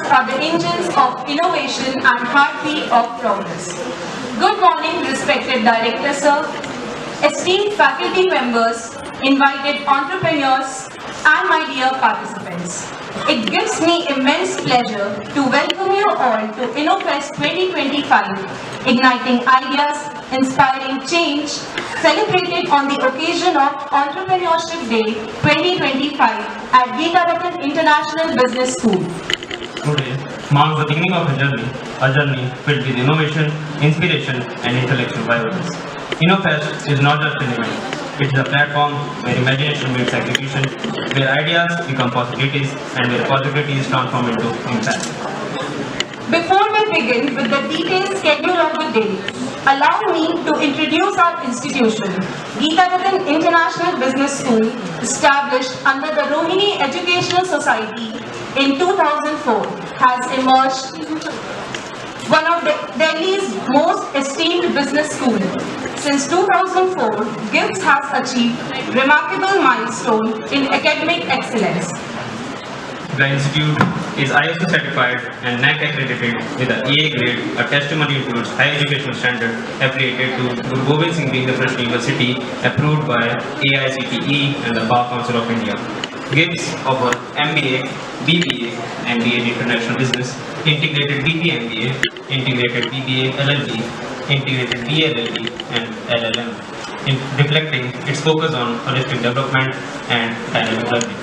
are the engines of innovation and heartbeat of progress. Good morning, respected Director Sir, esteemed faculty members, invited entrepreneurs, and my dear participants. It gives me immense pleasure to welcome you all to InnoFest 2025, igniting ideas, inspiring change, celebrated on the occasion of Entrepreneurship Day 2025 at Geetavakan International Business School. Today marks the beginning of a journey filled with innovation, inspiration, and intellectual violence. InnoFest is not just an event. It is a platform where imagination meets execution, where ideas become possibilities, and where possibilities transform into impact. Before we begin with the detailed schedule of the day, allow me to introduce our institution. Geetavakan International Business School, established under the Rohini Educational Society in 2004, has emerged one of Delhi's most esteemed business schools. Since 2004, GIBS has achieved remarkable milestone in academic excellence. The institute is ISO certified and NAAC accredited with an EA grade, a testimony to its high educational standard affiliated to Guru Gobind Singh Ji International University, approved by AICTE and the Bar Council of India. GIBS offers MBA, BBA, MBA in International Business, Integrated BPMBA, Integrated BBA LLB, Integrated BLLB, and LLM, reflecting its focus on holistic development and dynamic learning.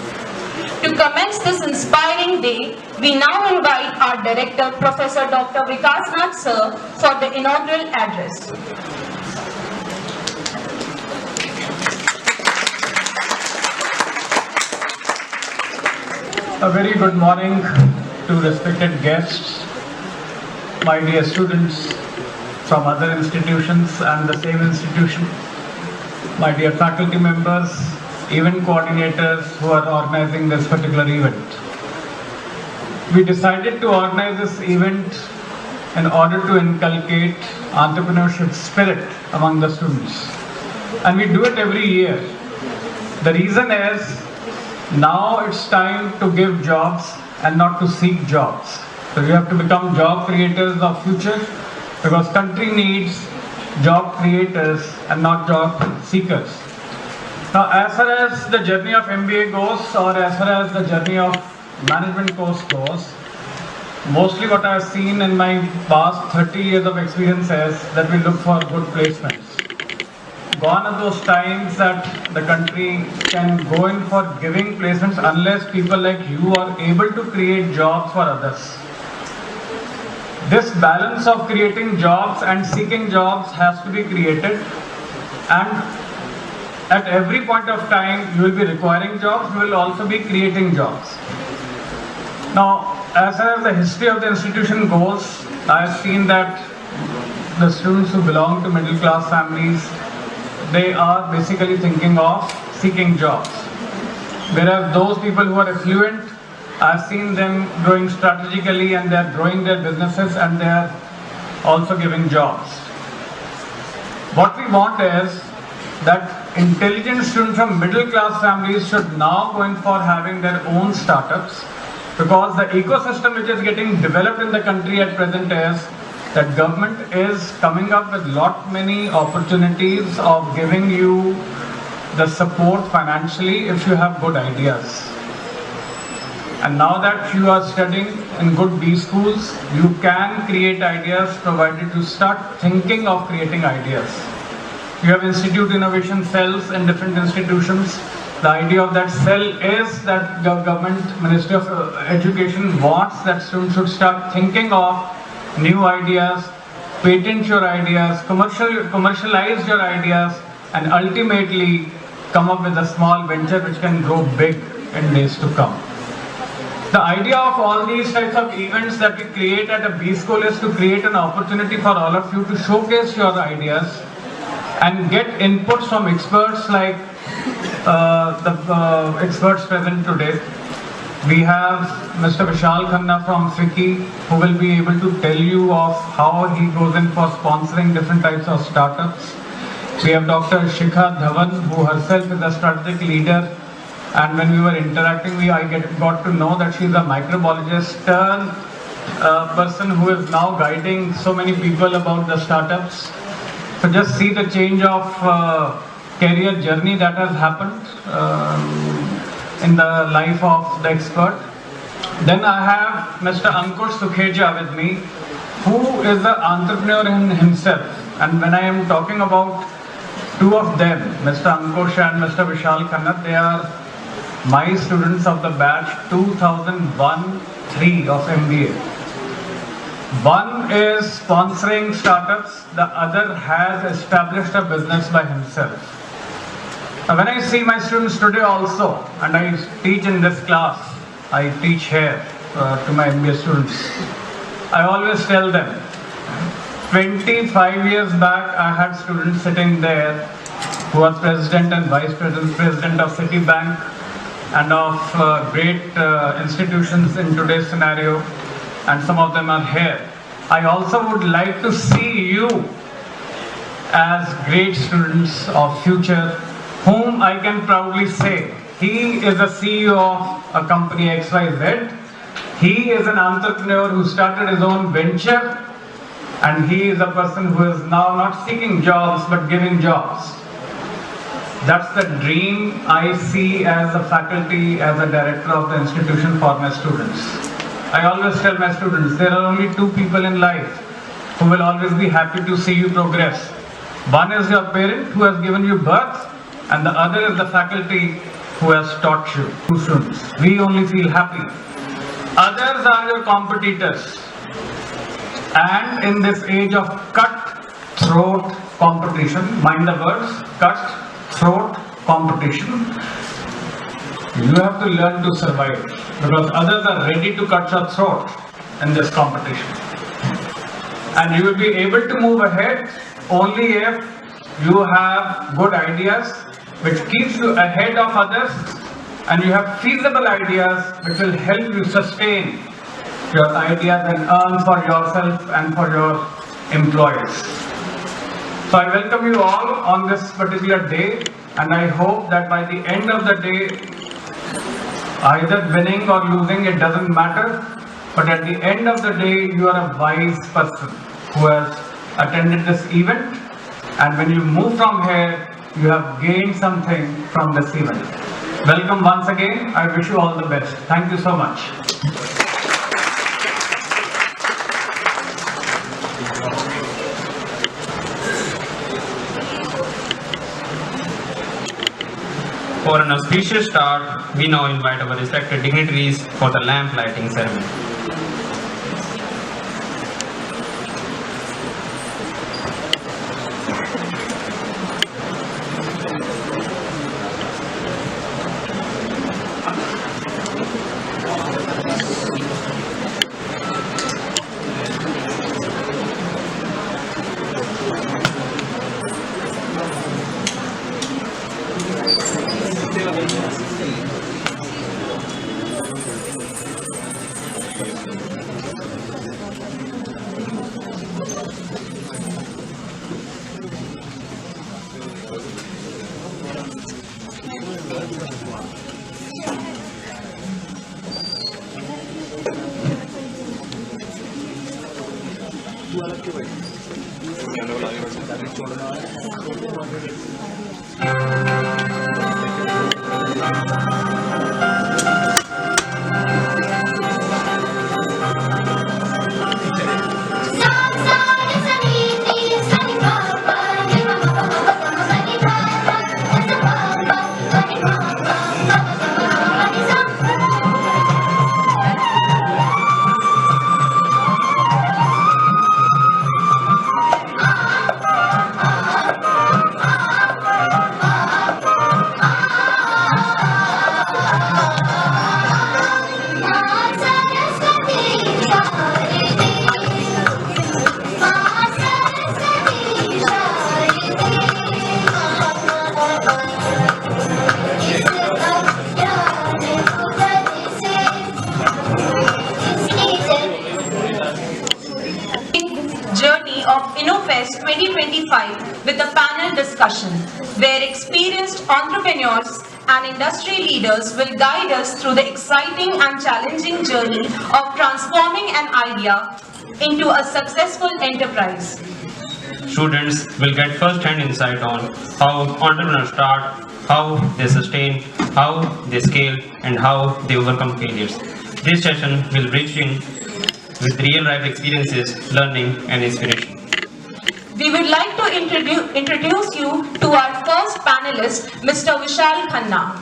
To commence this inspiring day, we now invite our Director, Professor Dr. Vikas Nath Sir, for the inaugural address. A very good morning to respected guests, my dear students from other institutions and the same institution, my dear faculty members, event coordinators who are organizing this particular event. We decided to organize this event in order to inculcate entrepreneurship spirit among the students. And we do it every year. The reason is, now it's time to give jobs and not to seek jobs. So we have to become job creators of future, because country needs job creators and not job seekers. Now, as far as the journey of MBA goes, or as far as the journey of management course goes, mostly what I have seen in my past 30 years of experience is that we look for good placements. Gone are those times that the country can go in for giving placements unless people like you are able to create jobs for others. This balance of creating jobs and seeking jobs has to be created, and at every point of time you will be requiring jobs, you will also be creating jobs. Now, as far as the history of the institution goes, I have seen that the students who belong to middle class families, they are basically thinking of seeking jobs. Whereas those people who are affluent, I've seen them growing strategically, and they're growing their businesses, and they're also giving jobs. What we want is that intelligent students from middle class families should now go in for having their own startups, because the ecosystem which is getting developed in the country at present is that government is coming up with many opportunities of giving you the support financially if you have good ideas. And now that you are studying in good B schools, you can create ideas provided you start thinking of creating ideas. You have institute innovation cells in different institutions. The idea of that cell is that the government Ministry of Education wants that students should start thinking of new ideas, patent your ideas, commercialize your ideas, and ultimately come up with a small venture which can grow big in days to come. The idea of all these types of events that we create at a B school is to create an opportunity for all of you to showcase your ideas and get inputs from experts like the experts present today. We have Mr. Vishal Khanna from FICCI, who will be able to tell you of how he goes in for sponsoring different types of startups. We have Dr. Shikha Dhawan, who herself is a strategic leader, and when we were interacting, I got to know that she is a microbiologist turned a person who is now guiding so many people about the startups. So just see the change of career journey that has happened in the life of the expert. Then I have Mr. Ankush Sukheja with me, who is an entrepreneur in himself. And when I am talking about two of them, Mr. Ankush and Mr. Vishal Khanna, they are my students of the batch 2001-3 of MBA. One is sponsoring startups, the other has established a business by himself. Now, when I see my students today also, and I teach in this class, I teach here to my MBA students, I always tell them, 25 years back I had students sitting there who was president and vice president of Citibank and of great institutions in today's scenario, and some of them are here. I also would like to see you as great students of future, whom I can proudly say, he is a CEO of a company XYZ, he is an entrepreneur who started his own venture, and he is a person who is now not seeking jobs but giving jobs. That's the dream I see as a faculty, as a director of the institution for my students. I always tell my students, there are only two people in life who will always be happy to see you progress. One is your parent who has given you birth, and the other is the faculty who has taught you. Two students. We only feel happy. Others are your competitors. And in this age of cut-throat competition, mind the words, cut-throat competition, you have to learn to survive, because others are ready to cut your throat in this competition. And you will be able to move ahead only if you have good ideas which keeps you ahead of others, and you have feasible ideas which will help you sustain your ideas and earn for yourself and for your employers. So I welcome you all on this particular day, and I hope that by the end of the day, either winning or losing, it doesn't matter, but at the end of the day, you are a wise person who has attended this event, and when you move from here, you have gained something from this event. Welcome once again. I wish you all the best. Thank you so much. For an auspicious start, we now invite our respected dignitaries for the lamp lighting ceremony. Journey of InnoFest 2025 with a panel discussion where experienced entrepreneurs and industry leaders will guide us through the exciting and challenging journey of transforming an idea into a successful enterprise. Students will get first-hand insight on how entrepreneurs start, how they sustain, how they scale, and how they overcome failures. This session will reach in with real-life experiences, learning, and inspiration. We would like to introduce you to our first panelist, Mr. Vishal Khanna.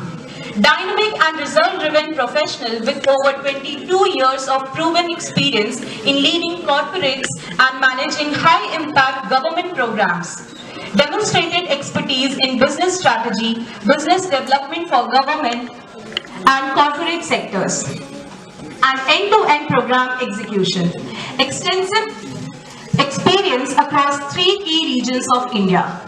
Dynamic and result-driven professional with over 22 years of proven experience in leading corporates and managing high-impact government programs. Demonstrated expertise in business strategy, business development for government and corporate sectors, and end-to-end program execution. Extensive experience across 3 key regions of India,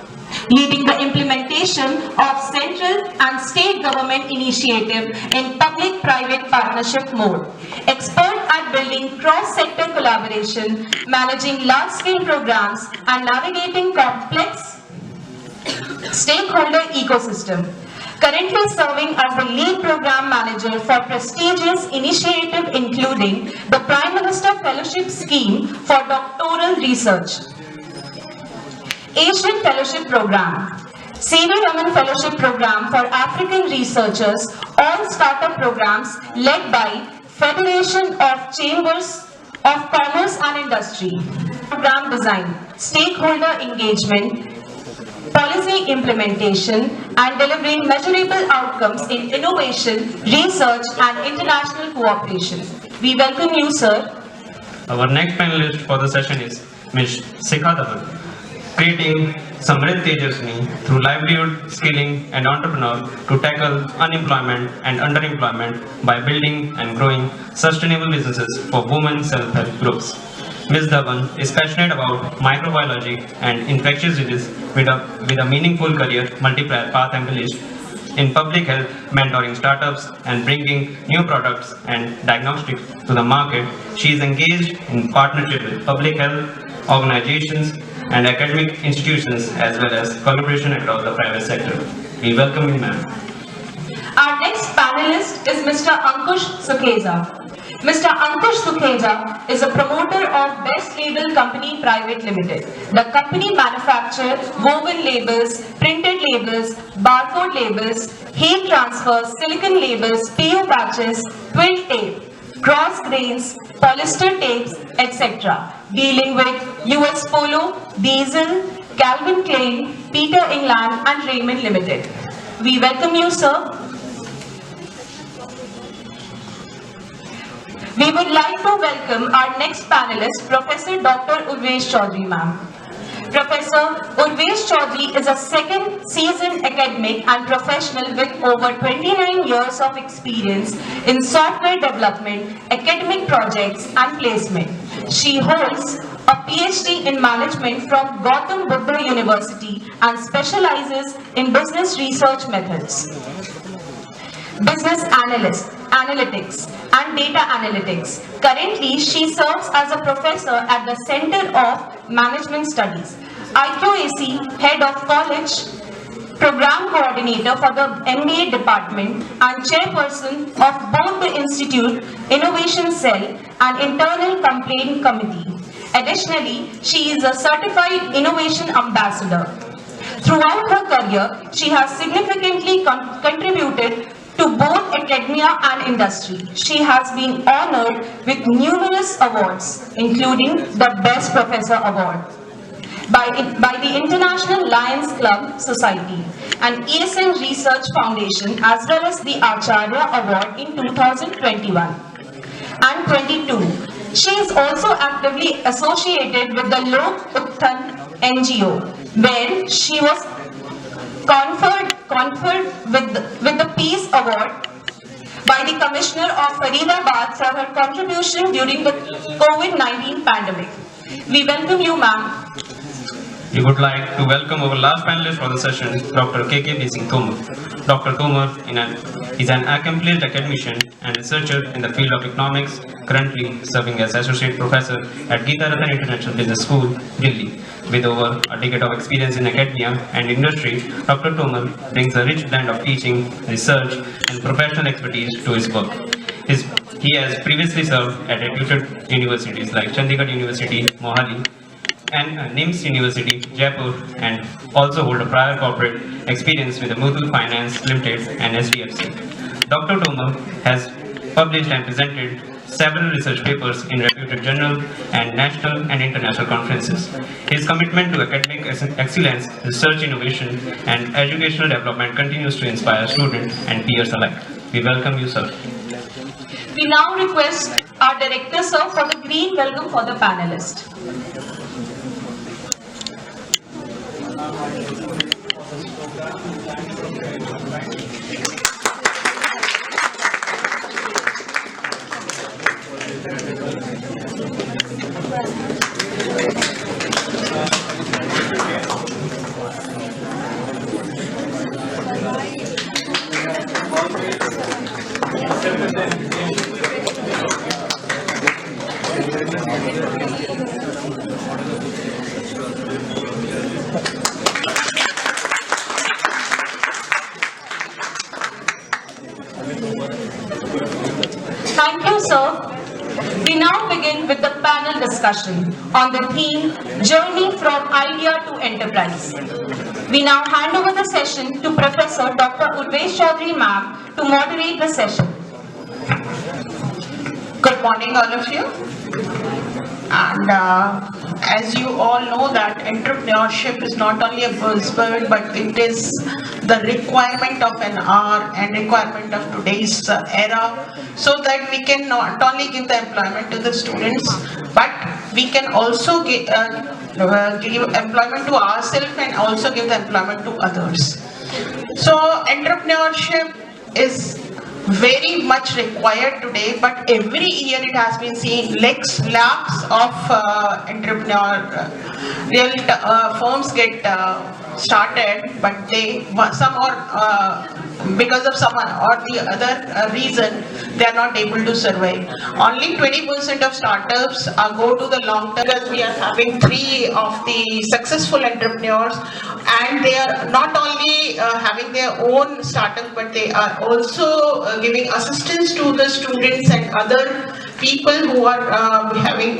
leading the implementation of central and state government initiative in public-private partnership mode. Expert at building cross-sector collaboration, managing large-scale programs, and navigating complex stakeholder ecosystem. Currently serving as the lead program manager for prestigious initiative including the Prime Minister Fellowship Scheme for Doctoral Research, Asian Fellowship Program, C.V. Raman Fellowship Program for African Researchers, all startup programs led by Federation of Chambers of Commerce and Industry, program design, stakeholder engagement, policy implementation, and delivering measurable outcomes in innovation, research, and international cooperation. We welcome you, sir. Our next panelist for the session is Ms. Sikha Dhawan, creating Samrit Tejaswini through livelihood, skilling, and entrepreneur to tackle unemployment and underemployment by building and growing sustainable businesses for women self-help groups. Ms. Dhawan is passionate about microbiology and infectious disease with a meaningful career multiplier path embellished in public health, mentoring startups, and bringing new products and diagnostics to the market. She is engaged in partnership with public health organizations and academic institutions as well as collaboration across the private sector. We welcome you, ma'am. Our next panelist is Mr. Ankush Sukheja. Mr. Ankush Sukheja is a promoter of Best Label Company Private Limited. The company manufactures woven labels, printed labels, barcode labels, heat transfer, silicon labels, PU patches, twill tape, cross grains, polyester tapes, etc. Dealing with US Polo, Diesel, Calvin Klein, Peter England, and Raymond Limited. We welcome you, sir. We would like to welcome our next panelist, Professor Dr. Urvesh Chaudhary, ma'am. Professor Urvesh Chaudhary is a second seasoned academic and professional with over 29 years of experience in software development, academic projects, and placement. She holds a PhD in management from Gautam Buddha University and specializes in business research methods, business analytics, and data analytics. Currently, she serves as a professor at the Center of Management Studies, IQAC Head of College, Program Coordinator for the MBA Department, and Chairperson of both the Institute Innovation Cell and Internal Complaint Committee. Additionally, she is a Certified Innovation Ambassador. Throughout her career, she has significantly contributed to both academia and industry. She has been honored with numerous awards, including the Best Professor Award by the International Lions Club Society and ESN Research Foundation, as well as the Acharya Award in 2021 and 22. She is also actively associated with the Lok Utthan NGO, where she was conferred with the Peace Award by the Commissioner of Faridabad for her contribution during the COVID-19 pandemic. We welcome you, ma'am. We would like to welcome our last panelist for the session, Dr. K.K.B. Singh Tomar. Dr. Tomar is an accomplished academician and researcher in the field of economics, currently serving as Associate Professor at Geeta Rattan International Business School, Delhi. With over a decade of experience in academia and industry, Dr. Tomar brings a rich blend of teaching, research, and professional expertise to his work. He has previously served at reputed universities like Chandigarh University, Mohali, and NIMS University, Jaipur, and also hold a prior corporate experience with the Muthoot Finance Limited and SDFC. Dr. Tomar has published and presented several research papers in reputed journals and national and international conferences. His commitment to academic excellence, research innovation, and educational development continues to inspire students and peers alike. We welcome you, sir. We now request our director, sir, for the green welcome for the panelists. Thank you, sir. We now begin with the panel discussion on the theme Journey from Idea to Enterprise. We now hand over the session to Professor Dr. Urvesh Chaudhary ma'am to moderate the session. Good morning, all of you. And as you all know that entrepreneurship is not only a buzzword, but it is the requirement of an hour and requirement of today's era, so that we can not only give the employment to the students, but we can also give employment to ourselves and also give the employment to others. So entrepreneurship is very much required today, but every year it has been seen lakhs of entrepreneurial firms get started, but some are because of some or the other reason they are not able to survive. Only 20% of startups go to the long term, because we are having 3 of the successful entrepreneurs, and they are not only having their own startup, but they are also giving assistance to the students and other people who are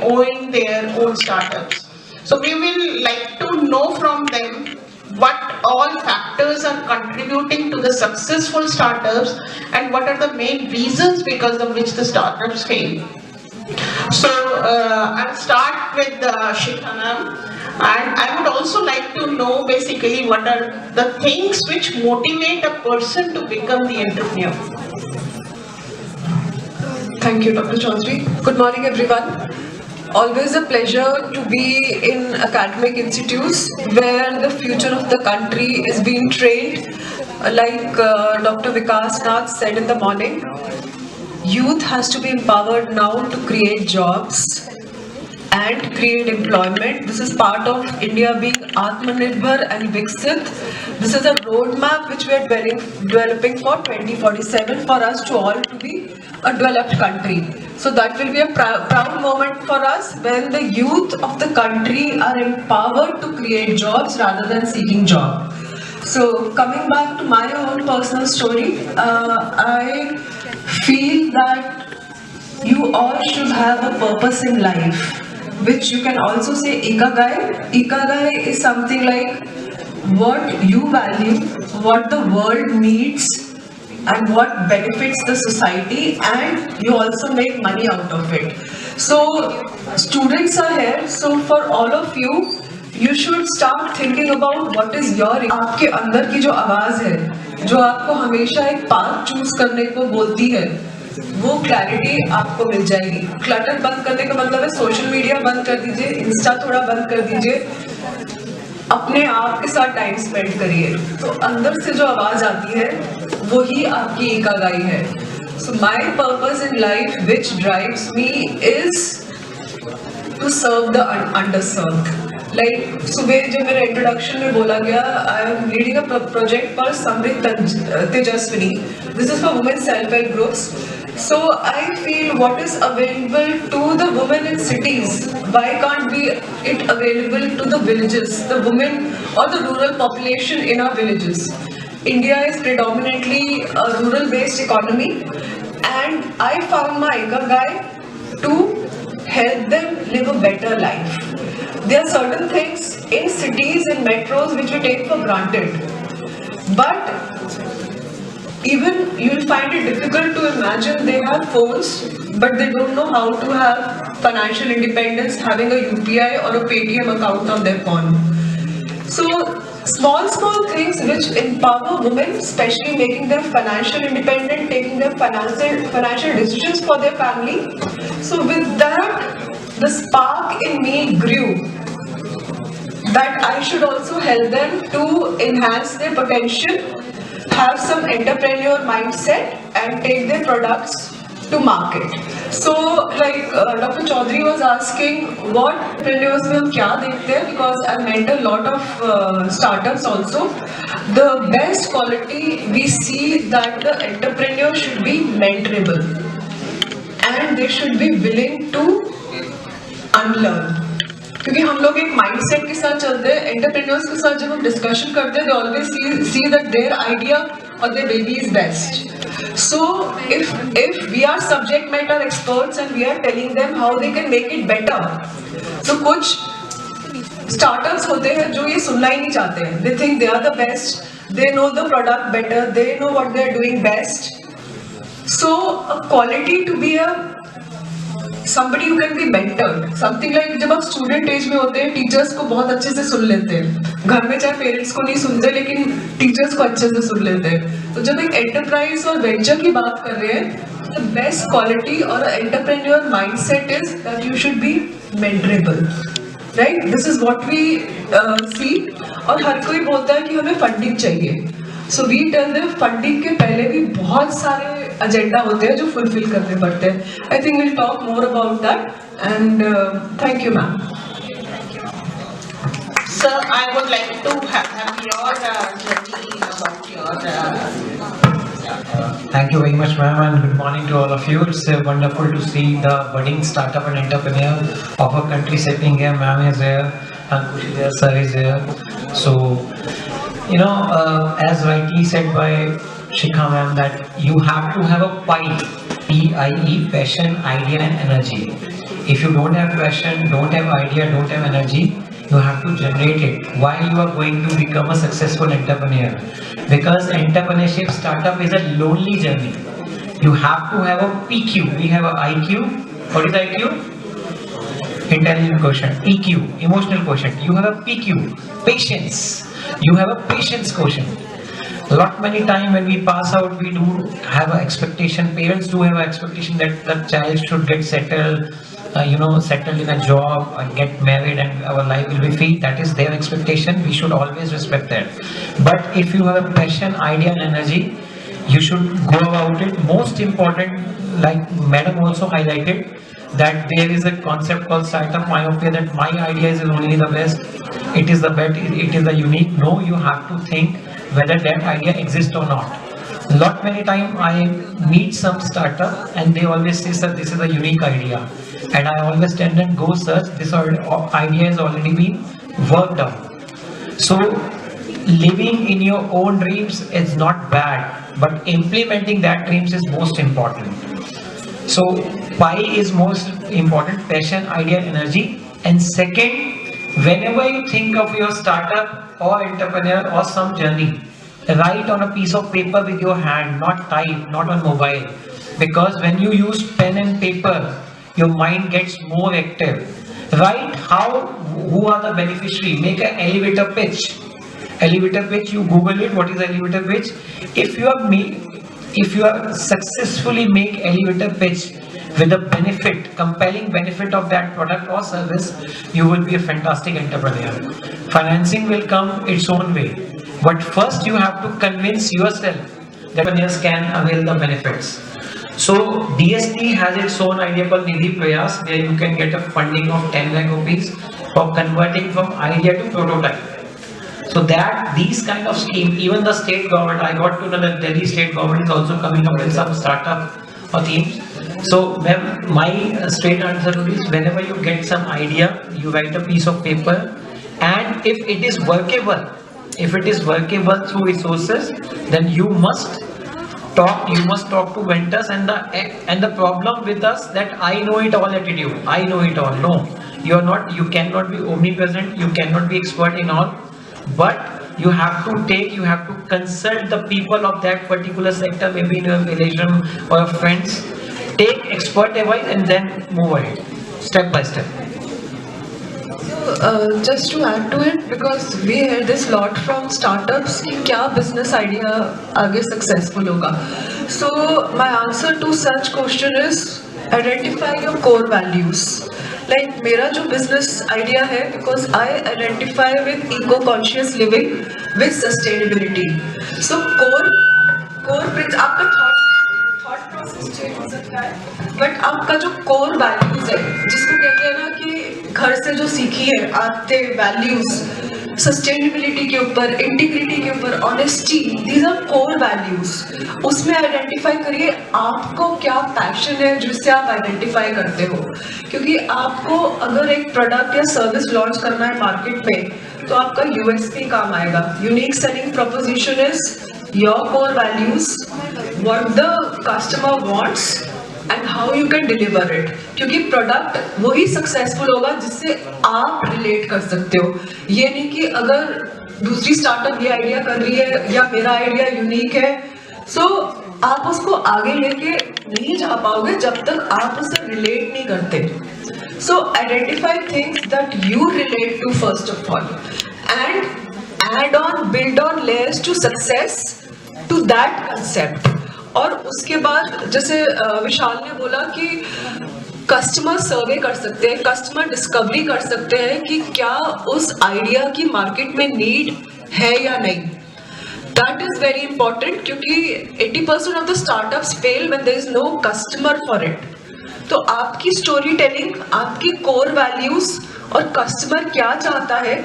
owning their own startups. So we will like to know from them what all factors are contributing to the successful startups and what are the main reasons because of which the startups fail. So I'll start with Shikha ma'am, and I would also like to know basically what are the things which motivate a person to become the entrepreneur. Thank you, Dr. Chaudhary. Good morning, everyone. Always a pleasure to be in academic institutes where the future of the country is being trained. Like Dr. Vikas Nath said in the morning, youth has to be empowered now to create jobs and create employment. This is part of India being Atmanirbhar and Viksit. This is a roadmap which we are developing for 2047 for us to all to be a developed country. So that will be a proud moment for us when the youth of the country are empowered to create jobs rather than seeking jobs. So coming back to my own personal story, I feel that you all should have a purpose in life, which you can also say Ikigai. Ikigai is something like what you value, what the world needs, and what benefits the society, and you also make money out of it. So students are here, so for all of you, you should start thinking about what is your, आपके अंदर की जो आवाज़ है, जो आपको हमेशा एक पाथ चूज करने को बोलती है, वो क्लैरिटी आपको मिल जाएगी. क्लटर बंद करने का मतलब है सोशल मीडिया बंद कर दीजिए, इंस्टा थोड़ा बंद कर दीजिए, अपने आप के साथ टाइम स्पेंड करिए. तो अंदर से जो आवाज़ आती है वही आपकी इकागाई है. So my purpose in life which drives me is to serve the underserved. Like सुबह जब मेरे इंट्रोडक्शन में बोला गया, I am leading a project called Samrit Tejaswini. This is for women self-help groups. So I feel what is available to the women in cities, why can't be it available to the villages, the women or the rural population in our villages? India is predominantly a rural based economy, and I found my Ikigai to help them live a better life. There are certain things in cities and metros which we take for granted, but even you'll find it difficult to imagine they have phones, but they don't know how to have financial independence, having a UPI or a Paytm account on their phone. So small things which empower women, especially making them financial independent, taking them financial decisions for their family. So with that, the spark in me grew that I should also help them to enhance their potential, have some entrepreneur mindset and take their products to market. So like Dr. Chaudhary was asking what entrepreneurs में हम क्या देखते हैं, because I met a lot of startups also. The best quality we see that the entrepreneur should be mentorable and they should be willing to unlearn. क्योंकि हम लोग एक mindset के साथ चलते हैं, एंटरप्रेन्योर्स के साथ जब हम डिस्कशन करते हैं, they always see that their idea or their baby is best. So if we are subject matter experts and we are telling them how they can make it better, so कुछ startups होते हैं जो ये सुनना ही नहीं चाहते हैं. They think they are the best, they know the product better, they know what they are doing best. So a quality to be a somebody who can be mentored, something like जब आप student as में होते हैं, teachers को बहुत अच्छे से सुन लेते हैं. घर में चाहे पेरेंट्स को नहीं सुनते, लेकिन टीचर्स को अच्छे से सुन लेते हैं. तो जब एक एंटरप्राइज और वेंचर की बात कर रहे हैं, the best quality or entrepreneur mindset is that you should be mentorable, right? This is what we see. और हर कोई बोलता है कि हमें फंडिंग चाहिए. So we tell them funding के पहले भी बहुत सारे एजेंडा होते हैं जो फुलफिल करने पड़ते हैं. I think we'll talk more about that, and thank you, ma'am. Sir, I would like to have your journey about your. Thank you very much, ma'am, and good morning to all of you. It's wonderful to see the budding startup and entrepreneur of our country sitting here. Ma'am is here, Ankush is here, sir is here. So, you know, as rightly said by Shikha ma'am, that you have to have a PIE, P-I-E, passion, idea and energy. If you don't have passion, don't have idea, don't have energy, you have to generate it while you are going to become a successful entrepreneur. Because entrepreneurship startup is a lonely journey. You have to have a PQ. We have a IQ. What is IQ? Intelligent quotient. EQ, emotional quotient. You have a PQ, patience. You have a patience quotient. Lot many time when we pass out, we do have an expectation. Parents do have an expectation that the child should get settled, settled in a job and get married, and our life will be free. That is their expectation. We should always respect that. But if you have a passion, idea, and energy, you should go about it. Most important, like Madam also highlighted, that there is a concept called startup myopia, that my idea is only the best, it is the best, it is the unique. No, you have to think whether that idea exists or not. Lot many time I meet some startup and they always say, sir, this is a unique idea, and I always tell them, go search, this idea has already been worked out. So living in your own dreams is not bad, but implementing that dreams is most important. So PI is most important, passion, idea, energy. And second, whenever you think of your startup or entrepreneur or some journey, write on a piece of paper with your hand, not type, not on mobile. Because when you use pen and paper, your mind gets more active. Write who are the beneficiary, make an elevator pitch. Elevator pitch, you Google it, what is elevator pitch? If you are successfully make elevator pitch with a benefit, compelling benefit of that product or service, you will be a fantastic entrepreneur. Financing will come its own way, but first you have to convince yourself that entrepreneurs can avail the benefits. So DST has its own idea called Nidhi Prayas, where you can get a funding of 10 lakh rupees for converting from idea to prototype. So that these kind of scheme, even the state government, I got to know that Delhi state government is also coming up with some startup or themes. So, ma'am, my straight answer to this: whenever you get some idea, you write a piece of paper, and if it is workable through resources, then you must talk to vendors. And the problem with us that I know it all attitude. I know it all. No, you are not. You cannot be omnipresent. You cannot be expert in all. But you have to consult the people of that particular sector, maybe in your relation or your friends. Take expert advice and then move ahead, step by step. Just to add to it, because we hear this lot from startups कि क्या business idea आगे successful होगा. So my answer to such question is identify your core values. Like मेरा जो business idea है, because I identify with eco-conscious living with sustainability. So core आपका thought process change हो सकता है, but आपका जो core values है, जिसको कहते हैं ना कि घर से जो सीखी है आते values, sustainability के ऊपर, integrity के ऊपर, honesty, these are core values. उसमें identify करिए आपको क्या passion है जिससे आप identify करते हो. क्योंकि आपको अगर एक product या service launch करना है market में, तो आपका USP काम आएगा. Unique selling proposition is your core values, what the customer wants and how you can deliver it. क्योंकि product वही successful होगा जिससे आप relate कर सकते हो. ये नहीं कि अगर दूसरी startup ये idea कर रही है या मेरा idea unique है, so आप उसको आगे लेके नहीं जा पाओगे जब तक आप उससे relate नहीं करते. So identify things that you relate to first of all, and add on, build on layers to success to that concept. और उसके बाद जैसे विशाल ने बोला कि कस्टमर सर्वे कर सकते हैं, कस्टमर डिस्कवरी कर सकते हैं कि क्या उस आइडिया की मार्केट में नीड है या नहीं. That is very important क्योंकि 80% of the startups fail when there is no customer for it. तो आपकी स्टोरी टेलिंग, आपकी कोर वैल्यूज और कस्टमर क्या चाहता है,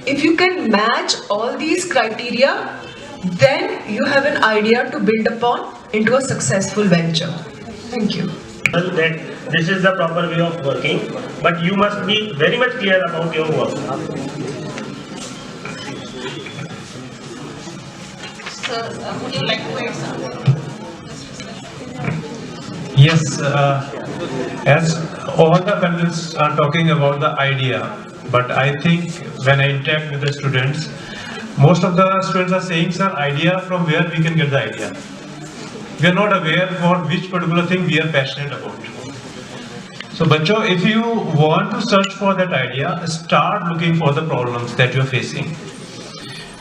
if you can match all these criteria, then you have an idea to build upon into a successful venture. Thank you. That this is the proper way of working, but you must be very much clear about your work. Sir, would you like to add something? Yes, as all the panelists are talking about the idea, but I think when I interact with the students, most of the students are saying, sir, idea, from where we can get the idea. We are not aware for which particular thing we are passionate about. So, bachcho, if you want to search for that idea, start looking for the problems that you are facing.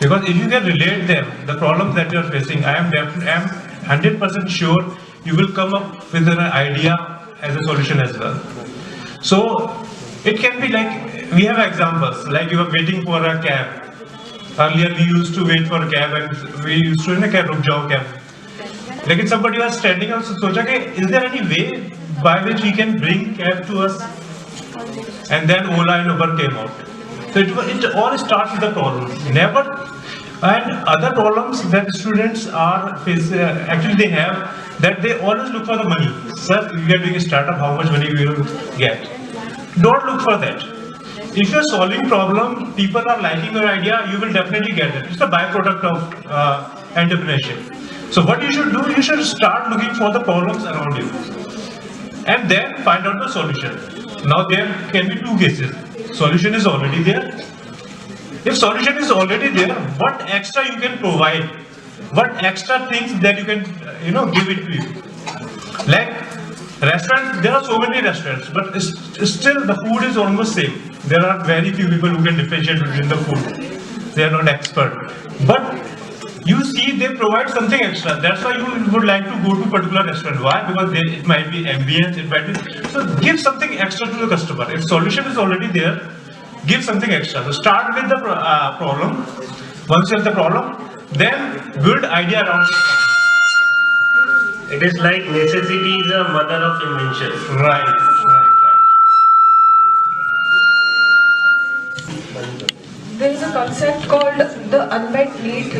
Because if you can relate them, the problems that you are facing, I am 100% sure you will come up with an idea as a solution as well. So, it can be like, we have examples, like you are waiting for a cab. Earlier we used to wait for a cab and we used to in a cab, ruk jao cab. Like somebody was standing and socha ke, is there any way by which we can bring cab to us? And then Ola and Uber came out. So it all starts with the problem. Never, and other problems that students are facing, actually they have, that they always look for the money. Sir, if you are doing a startup, how much money we will get? Don't look for that. If you are solving problem, people are liking your idea, you will definitely get it. It's a byproduct of entrepreneurship. So what you should do, you should start looking for the problems around you. And then find out the solution. Now there can be two cases. Solution is already there. If solution is already there, what extra you can provide? What extra things that you can, give it to you? Like restaurants, there are so many restaurants, but still the food is almost same. There are very few people who can differentiate between the food. They are not expert. But you see, they provide something extra. That's why you would like to go to a particular restaurant. Why? Because it might be ambience, it might be. So give something extra to the customer. If solution is already there, give something extra. So start with the problem. Once you have the problem, then build idea around it. It is like necessity is a mother of invention. Right. There is a concept called the unmet need.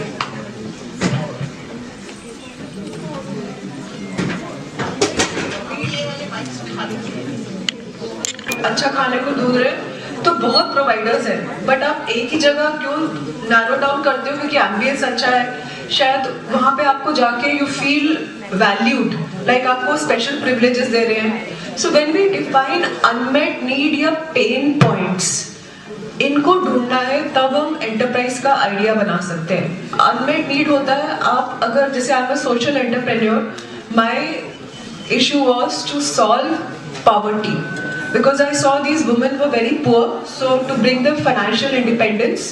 अच्छा खाने को ढूंढ रहे हैं तो बहुत providers हैं, but आप एक ही जगह क्यों नैरो डाउन करते हो? क्योंकि एम्बियंस अच्छा है, शायद वहाँ पे आपको जाके यू फील वैल्यूड, लाइक आपको स्पेशल प्रिविलेजेस दे रहे हैं. So when we define unmet need या पेन पॉइंट्स, इनको ढूंढना है, तब हम एंटरप्राइज का आइडिया बना सकते हैं. अनमेट नीड होता है, आप अगर जैसे आप social entrepreneur, my issue was to solve poverty because I saw these women were very poor, so to bring them financial independence,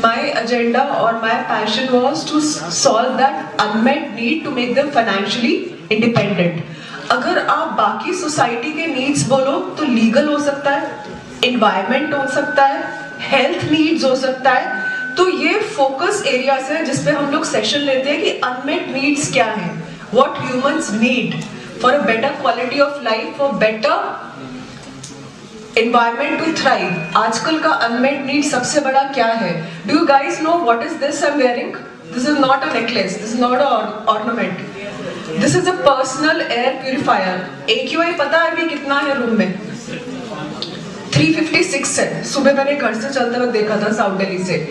my agenda or my passion was to solve that unmet need to make them financially independent. अगर आप बाकी society के needs बोलो तो legal हो सकता है, environment हो सकता है, हेल्थ नीड्स हो सकता है. तो ये फोकस एरियाज है जिसपे हम लोग सेशन लेते हैं कि अनमेट नीड्स क्या हैं, what humans need for a better quality of life, for better environment to thrive. आजकल का unmet need सबसे बड़ा क्या है? Do you guys know what is this I'm wearing? This is not a necklace. This is not an ornament. This is a personal air purifier. AQI पता है अभी कितना है रूम में? 356 है. सुबह मैंने घर से चलते वक्त देखा था साउथ दिल्ली से.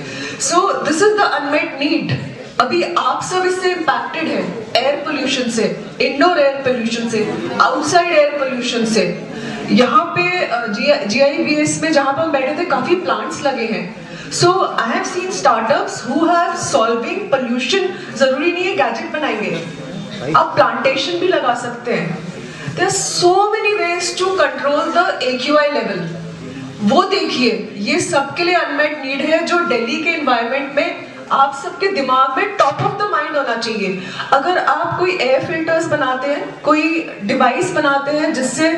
So this is the unmet need. अभी आप सब इससे इम्पैक्टेड है, एयर पोल्यूशन से, इंडोर एयर पोल्यूशन से, आउटसाइड एयर पोल्यूशन से. यहाँ पे GIBS में जहाँ पर हम बैठे थे काफी प्लांट्स लगे हैं. So I have seen startups who have solving pollution. जरूरी नहीं है गैजेट बनाएंगे, आप प्लांटेशन भी लगा सकते हैं. There are so many ways to control the AQI level. वो देखिए, ये सबके लिए अनमेट नीड है जो दिल्ली के एनवायरनमेंट में आप सबके दिमाग में टॉप ऑफ द माइंड होना चाहिए. अगर आप कोई एयर फिल्टर्स बनाते हैं, कोई डिवाइस बनाते हैं जिससे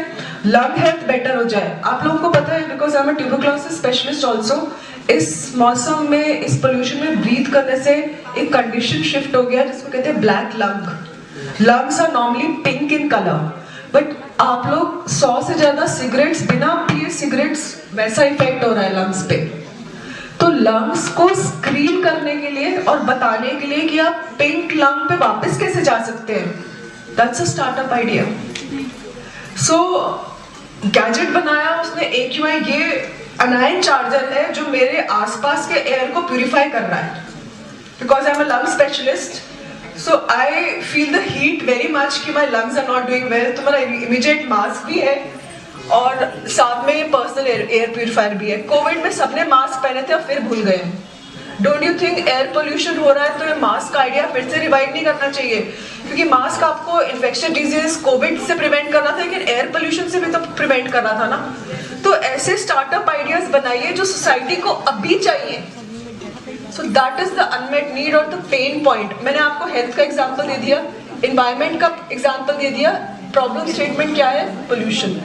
लंग हेल्थ बेटर हो जाए. आप लोगों को पता है, because I am a tuberculosis specialist also, इस मौसम में, इस पोल्यूशन में ब्रीथ करने से एक कंडीशन शिफ्ट हो गया जिसको कहते हैं black lung. Lungs are normally pink in colour, but आप लोग 100 से ज्यादा सिगरेट्स बिना पिए सिगरेट्स, वैसा इफेक्ट हो रहा है लंग्स पे. तो लंग्स को स्क्रीन करने के लिए और बताने के लिए कि आप पिंक लंग पे वापस कैसे जा सकते हैं, that's a startup idea. So gadget बनाया उसने AQI, ये अनायन चार्जर है जो मेरे आसपास के एयर को प्यूरिफाई कर रहा है. Because I am a lung specialist, so I feel the heat very much कि my lungs are not doing well. तो मेरा इमीडिएट मास्क भी है और साथ में पर्सनल एयर प्यूरिफायर भी है. कोविड में सबने मास्क पहने थे और फिर भूल गए. Don't you think air pollution हो रहा है तो ये मास्क का आइडिया फिर से रिवाइव नहीं करना चाहिए? क्योंकि मास्क आपको इन्फेक्शन डिजीज कोविड से प्रिवेंट कर रहा था, लेकिन एयर पोल्यूशन से भी तो प्रिवेंट कर रहा था ना. तो ऐसे स्टार्टअप आइडियाज बनाइए जो सोसाइटी को अभी चाहिए. So that is the unmet need और द पेन पॉइंट. मैंने आपको हेल्थ का एग्जाम्पल दे दिया, इन्वायरमेंट का एग्जाम्पल दे दिया. प्रॉब्लम स्टेटमेंट क्या है? पोल्यूशन.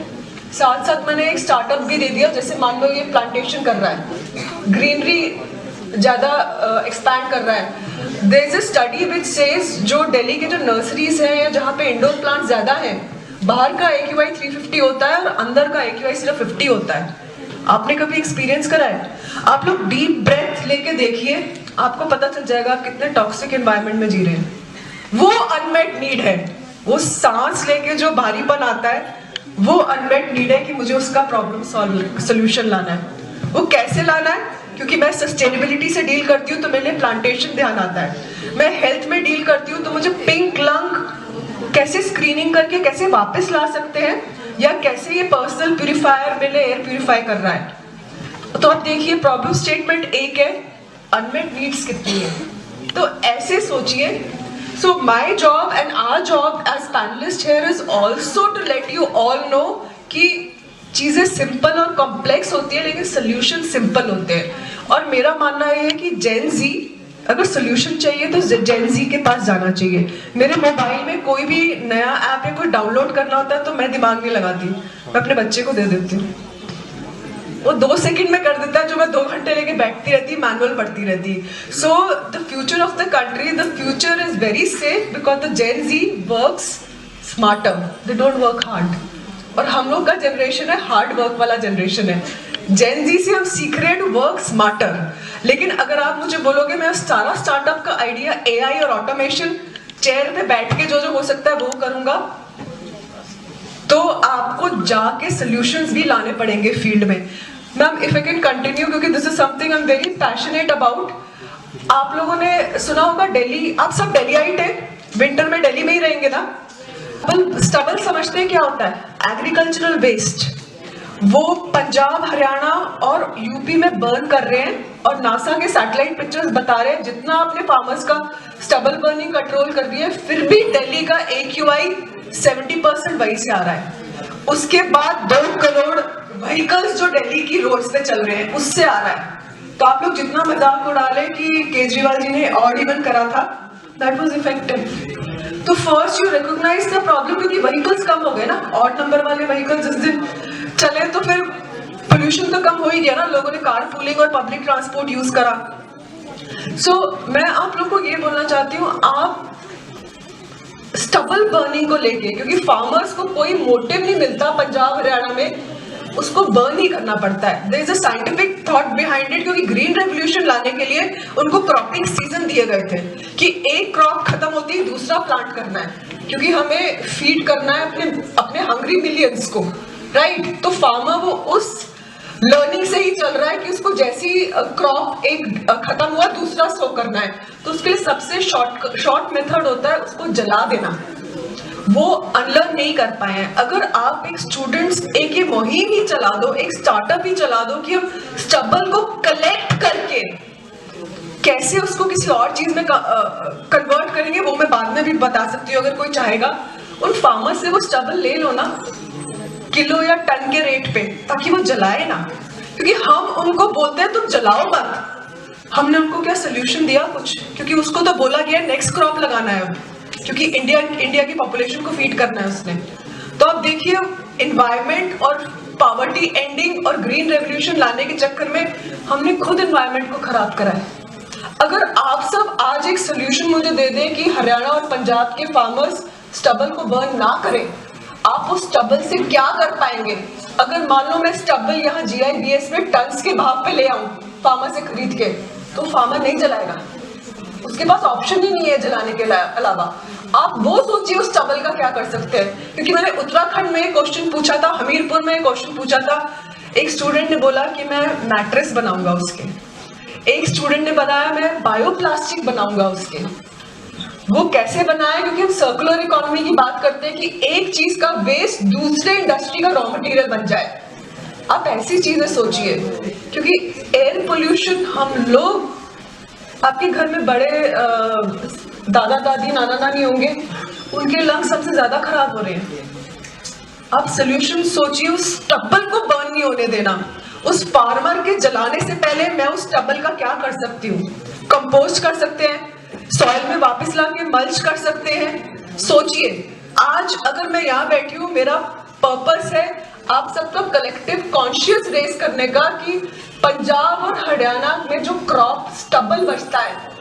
साथ साथ मैंने एक स्टार्टअप भी दे दिया, जैसे मान लो ये प्लांटेशन कर रहा है, ग्रीनरी ज्यादा एक्सपैंड कर रहा है. There is a study which says जो दिल्ली के जो नर्सरीज हैं या जहाँ पे इंडोर प्लांट ज्यादा हैं, बाहर का AQI 350 होता है और अंदर का AQI सिर्फ 50 होता है. आपने कभी एक्सपीरियंस करा है? आप लोग डीप ब्रेथ लेके देखिए, आपको पता चल जाएगा आप कितने टॉक्सिक एनवायरनमेंट में जी रहे हैं. वो अनमेट नीड है. वो सांस लेके जो भारीपन आता है वो अनमेट नीड है कि मुझे उसका प्रॉब्लम सोल्यूशन लाना है. वो कैसे लाना है? क्योंकि मैं सस्टेनेबिलिटी से डील करती हूँ तो मेरे लिए प्लांटेशन ध्यान आता है. मैं हेल्थ में डील करती हूँ तो मुझे पिंक लंग कैसे स्क्रीनिंग करके कैसे वापस ला सकते हैं, या कैसे ये पर्सनल प्यूरिफायर मेरे एयर प्यूरिफाई कर रहा है. तो आप देखिए, प्रॉब्लम स्टेटमेंट एक है, अनमेट नीड्स कितनी है. तो ऐसे सोचिए. So my job and our job as panelists here is also to let you all know कि चीजें सिंपल और कॉम्प्लेक्स होती है लेकिन सोल्यूशन सिंपल होते हैं. और मेरा मानना ये है कि जेन जी अगर सोल्यूशन चाहिए तो जेन जी के पास जाना चाहिए. मेरे मोबाइल में कोई भी नया ऐप या कोई डाउनलोड करना होता है तो मैं दिमाग नहीं लगाती, मैं अपने बच्चे को दे देती हूँ. वो 2 सेकंड में कर देता है जो मैं 2 घंटे लेके बैठती रहती, मैनुअल पढ़ती रहती. So the future of the country, the future is very safe because the Gen Z works smarter, they don't work hard. और हम लोग का जनरेशन है हार्ड वर्क वाला जनरेशन है. जेन जी से हम सीख रहे हैं टू वर्क स्मार्टर. लेकिन अगर आप मुझे बोलोगे मैं सारा स्टार्टअप का आइडिया AI और ऑटोमेशन चेयर पे बैठ के जो हो सकता है वो करूंगा, तो आपको जाके सॉल्यूशंस भी लाने पड़ेंगे फील्ड में। Ma'am if I can continue, क्योंकि this is something I am very passionate about. आप लोगों ने सुना होगा दिल्ली, आप सब दिल्लीइट हैं, विंटर में दिल्ली में ही रहेंगे ना। स्टबल समझते हैं क्या होता है? एग्रीकल्चरल वेस्ट, वो पंजाब, हरियाणा और यूपी में बर्न कर रहे हैं, और नासा के सैटेलाइट पिक्चर्स बता रहे हैं जितना आपने फार्मर्स का स्टबल बर्निंग कंट्रोल कर दिया है, फिर भी दिल्ली का AQI 70% वहीं से आ रहा है। उसके बाद 2 करोड़ व्हीकल्स जो दिल्ली की रोड्स पे चल रहे हैं उससे आ रहा है। तो आप लोग जितना मजाक उड़ा ले कि केजरीवाल जी ने ऑड इवन करा था, दैट वाज इफेक्टिव। तो first you recognise the problem, क्योंकि व्हीकल्स कम हो गए ना, ऑड नंबर वाले व्हीकल्स जिस दिन चले तो फिर पोल्यूशन तो कम हो ही गया ना, लोगों ने कार पूलिंग और पब्लिक ट्रांसपोर्ट यूज करा। सो मैं आप लोग को ये बोलना चाहती हूँ, आप स्टबल बर्निंग को लेके, क्योंकि फार्मर्स को कोई मोटिव नहीं मिलता पंजाब हरियाणा में, उसको बर्न ही करना पड़ता है। There is a scientific thought behind it, क्योंकि ग्रीन रेवोल्यूशन लाने के लिए उनको क्रॉपिंग सीजन दिए गए थे कि एक क्रॉप खत्म होती है दूसरा प्लांट करना है, क्योंकि हमें फीड करना है अपने हंग्री मिलियंस को, राइट। तो फार्मर वो उस लर्निंग से ही चल रहा है कि उसको जैसी क्रॉप एक खत्म हुआ दूसरा सो करना है, तो उसके लिए सबसे शॉर्ट मेथड होता है उसको जला देना। वो अनलर्न नहीं कर पाए हैं। अगर आप एक स्टूडेंट्स एक ये मुहिम ही चला दो, एक स्टार्टअप ही चला दो कि हम स्टबल को कलेक्ट करके कैसे उसको किसी और चीज में कन्वर्ट करेंगे, वो मैं बाद में भी बता सकती हूँ अगर कोई चाहेगा। उन फार्मर से वो स्टबल ले लो ना किलो या टन के रेट पे, ताकि वो जलाए ना, क्योंकि हम उनको बोलते हैं तुम जलाओ मत। हमने उनको क्या सोल्यूशन दिया? कुछ, क्योंकि उसको तो बोला गया नेक्स्ट क्रॉप लगाना है अब, क्योंकि इंडिया की पॉपुलेशन को फीड करना है उसने। तो अब देखिए एनवायरनमेंट और पॉवर्टी एंडिंग और ग्रीन रेवोल्यूशन लाने के चक्कर में हमने खुद एनवायरनमेंट को खराब करा है। अगर आप सब आज एक सोल्यूशन मुझे दे दें कि हरियाणा और पंजाब के फार्मर्स स्टबल को बर्न ना करें, आप उस स्टबल से क्या कर पाएंगे? अगर मान लो मैं स्टबल यहाँ GIBS में टन्स के भाव पे ले आऊं फार्मर से खरीद के, तो फार्मर नहीं जलाएगा, उसके पास ऑप्शन ही नहीं है जलाने के अलावा। आप वो सोचिए उस स्टबल का क्या कर सकते हैं। क्योंकि मैंने उत्तराखंड में क्वेश्चन पूछा था, हमीरपुर में क्वेश्चन पूछा था, एक स्टूडेंट ने बोला कि मैं मैट्रेस बनाऊंगा उसके, एक स्टूडेंट ने बताया मैं बायोप्लास्टिक बनाऊंगा उसके। वो कैसे बनाया? क्योंकि हम सर्कुलर इकोनॉमी की बात करते हैं कि एक चीज का वेस्ट दूसरे इंडस्ट्री का रॉ मटेरियल बन जाए। आप ऐसी चीजें सोचिए, क्योंकि एयर पोल्यूशन हम लोग, आपके घर में बड़े दादा दादी नाना नानी होंगे, उनके लंग्स सबसे ज्यादा खराब हो रहे हैं। आप सोल्यूशन सोचिए, उस स्टबल को बर्न नहीं होने देना। उस फार्मर के जलाने से पहले मैं उस स्टबल का क्या कर सकती हूँ? कंपोस्ट कर सकते हैं, सॉइल में वापस लाके मल्च कर सकते हैं। सोचिए, आज अगर मैं यहाँ बैठी हूँ, मेरा पर्पस है आप सबका कलेक्टिव कॉन्शियस रेज करने का कि पंजाब और हरियाणा में जो क्रॉप स्टबल बचता है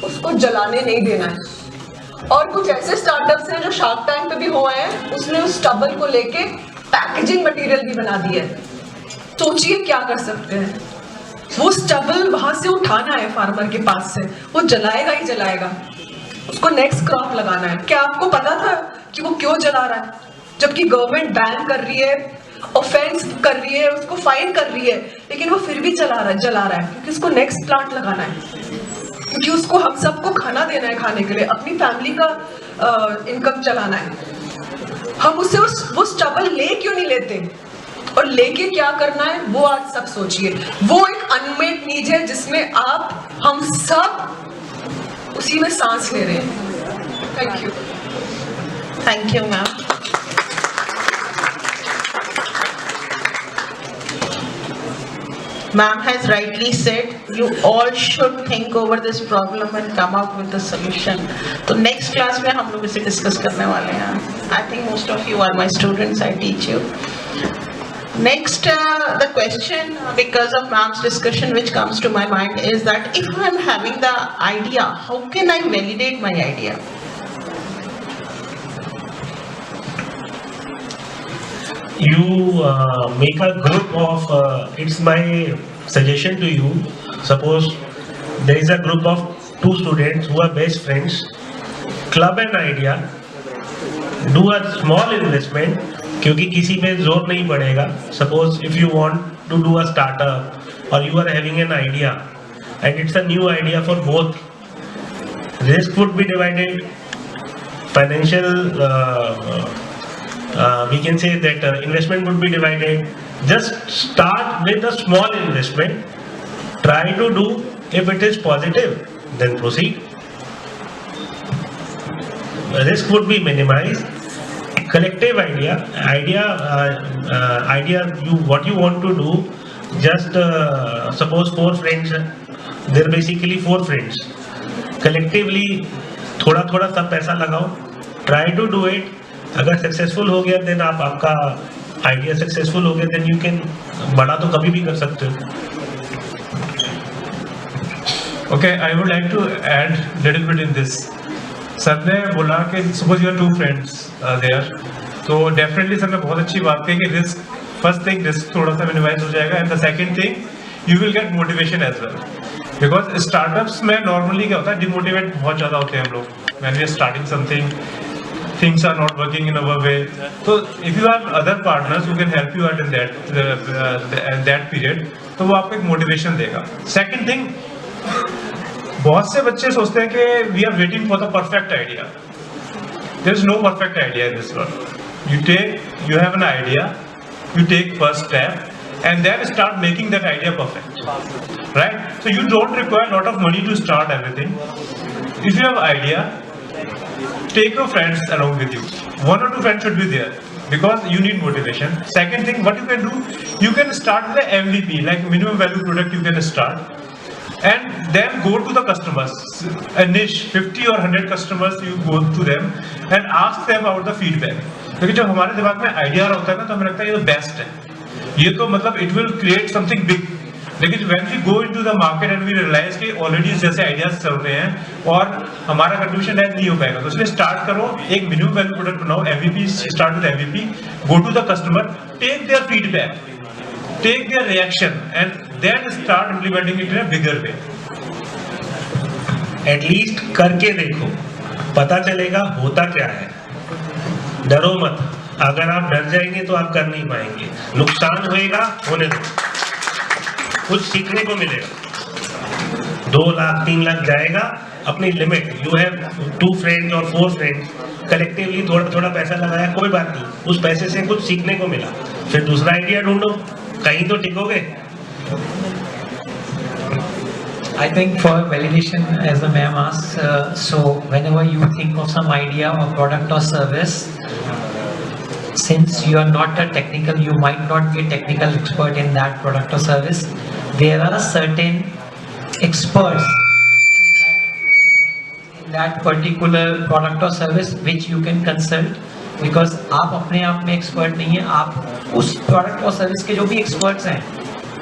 उसको जलाने नहीं देना है। और कुछ ऐसे स्टार्टअप्स हैं जो शार्क टैंक पे भी हुए हैं, उसने उस स्टबल को लेके पैकेजिंग मटेरियल भी बना दी है। सोचिए क्या कर सकते हैं। वो स्टबल वहां से उठाना है फार्मर के पास से, वो जलाएगा ही जलाएगा, उसको नेक्स्ट क्रॉप लगाना है। क्या आपको पता था कि वो क्यों जला रहा है? जबकि गवर्नमेंट बैन कर रही है, ऑफेंस कर रही है, उसको फाइन कर रही है, लेकिन वो फिर भी जला रहा है क्योंकि उसको नेक्स्ट प्लांट लगाना है, क्योंकि उसको हम सबको खाना देना है, खाने के लिए अपनी फैमिली का इनकम चलाना है। हम उससे वो स्टबल ले क्यों नहीं लेते और लेके क्या करना है वो आज सब सोचिए। वो एक अनमेट नीड है जिसमें हम सब उसी में सांस ले रहे हैं। Thank you. Thank you, ma'am. Ma'am has rightly said, you all should think over this problem and come out with the solution. तो next class में हम लोग इसे discuss करने वाले हैं. I think most of you are my students, I teach you. Next, the question, because of ma'am's discussion, which comes to my mind is that if I am having the idea, how can I validate my idea? You make a group of, it's my suggestion to you, suppose there is a group of 2 students who are best friends, club an idea, do a small investment, क्योंकि किसी पे जोर नहीं पड़ेगा. Suppose if you want to do a startup or you are having an idea and it's a new idea for both, risk would be divided, financial we can say that investment would be divided. Just start with a small investment, try to do, if it is positive then proceed. Risk would be minimized. Collective idea, what you want to do, just suppose 4 friends, there are basically 4 friends, collectively थोड़ा थोड़ा सब पैसा लगाओ, try to do it. अगर successful हो गया then आपका idea successful हो गया, then you can बड़ा तो कभी भी कर सकते हो. Okay, I would like to add little bit in this. Sir ने बोला कि suppose you are 2 friends there, तो definitely सर ने बहुत अच्छी बात कही कि risk, first thing risk थोड़ा सा minimize हो जाएगा, and the second thing you will get motivation as well. Because startups में normally क्या होता है, demotivate बहुत ज़्यादा होते हैं हम लोग. When we are starting something, things are not working in our way. So if you have other partners who can help you out in that period, तो वो आपको एक motivation देगा. Second thing, बहुत से बच्चे सोचते हैं कि we are waiting for the perfect idea. There is no perfect idea in this world. You have an idea, you take first step, and then start making that idea perfect. Right? So you don't require a lot of money to start everything. If you have idea, take your friends along with you. 1 or 2 friends should be there because you need motivation. Second thing, what you can do, you can start with the MVP, like minimum value product you can start. And then go to the customers, a niche, 50 or 100 customers, you go to them and ask them about the feedback. क्योंकि जब हमारे दिमाग में idea होता है ना, तो हमें लगता है ये तो बेस्ट है, ये तो मतलब it will create something big. लेकिन when we go into the market and we realize कि already जैसे आइडियाज चल रहे हैं और हमारा कंट्रीब्यूशन नहीं हो पाएगा, तो इसलिए स्टार्ट करो, एक मिनिमम वैल्यू प्रोडक्ट बनाओ, MVP, start with MVP, go to the customer, take their feedback, take their reaction, and then start implementing it in a bigger way. At least करके देखो, पता चलेगा होता क्या है. डरो मत, अगर आप डर जाएंगे तो आप कर नहीं पाएंगे. नुकसान होएगा, होने दो, कुछ सीखने को मिलेगा. 2 लाख 3 लाख जाएगा, अपनी लिमिट. यू हैव 2 फ्रेंड्स और 4 फ्रेंड्स, कलेक्टिवली थोड़ा थोड़ा पैसा लगाया, कोई बात नहीं, उस पैसे से कुछ सीखने को मिला, फिर दूसरा आइडिया ढूंढो, कहीं तो टिकोगे. I think for validation, as the ma'am asked, so whenever you think of some idea or product or service, since you are not a technical, you might not be a technical expert in that product or service, there are certain experts in that particular product or service which you can consult, because आप अपने आप में expert नहीं है, आप उस product or service के जो भी experts हैं,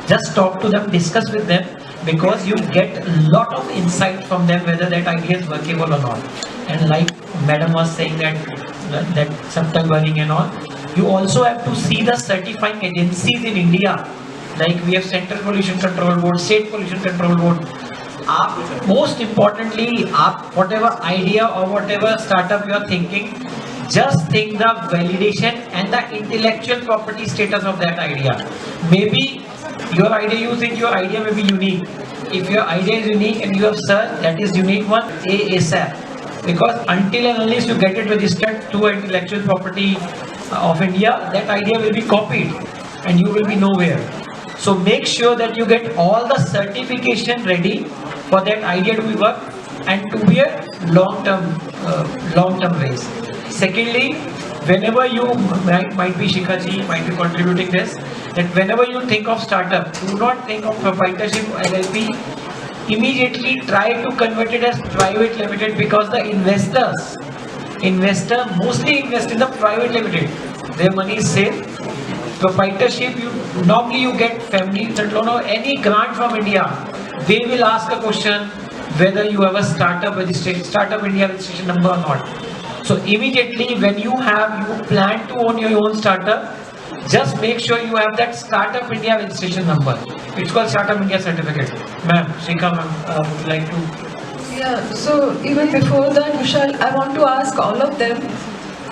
just talk to them, discuss with them, because you get a lot of insight from them whether that idea is workable or not. And like madam was saying that subtle burning and all, you also have to see the certifying agencies in India, like we have Central Pollution Control Board, State Pollution Control Board. Most importantly, whatever idea or whatever startup you are thinking, just think the validation and the intellectual property status of that idea. Maybe your idea, you think your idea may be unique. If your idea is unique and you have searched that is unique one, ASAP. Because until and unless you get it registered to intellectual property of India, that idea will be copied and you will be nowhere. So make sure that you get all the certification ready for that idea to be worked and to be a long-term race. Secondly, whenever you might be Shikha ji, might be contributing this, that whenever you think of startup, do not think of proprietorship LLP. Immediately try to convert it as private limited, because the investor mostly invest in the private limited. Their money is safe. Proprietorship, normally you get family loan or any grant from India. They will ask a question whether you have a startup India registration number or not. So immediately when you plan to own your own startup, just make sure you have that Startup India registration number. It's called Startup India certificate. Ma'am, Shikha ma'am, would like to. Yeah, so even before that, Vishal, I want to ask all of them,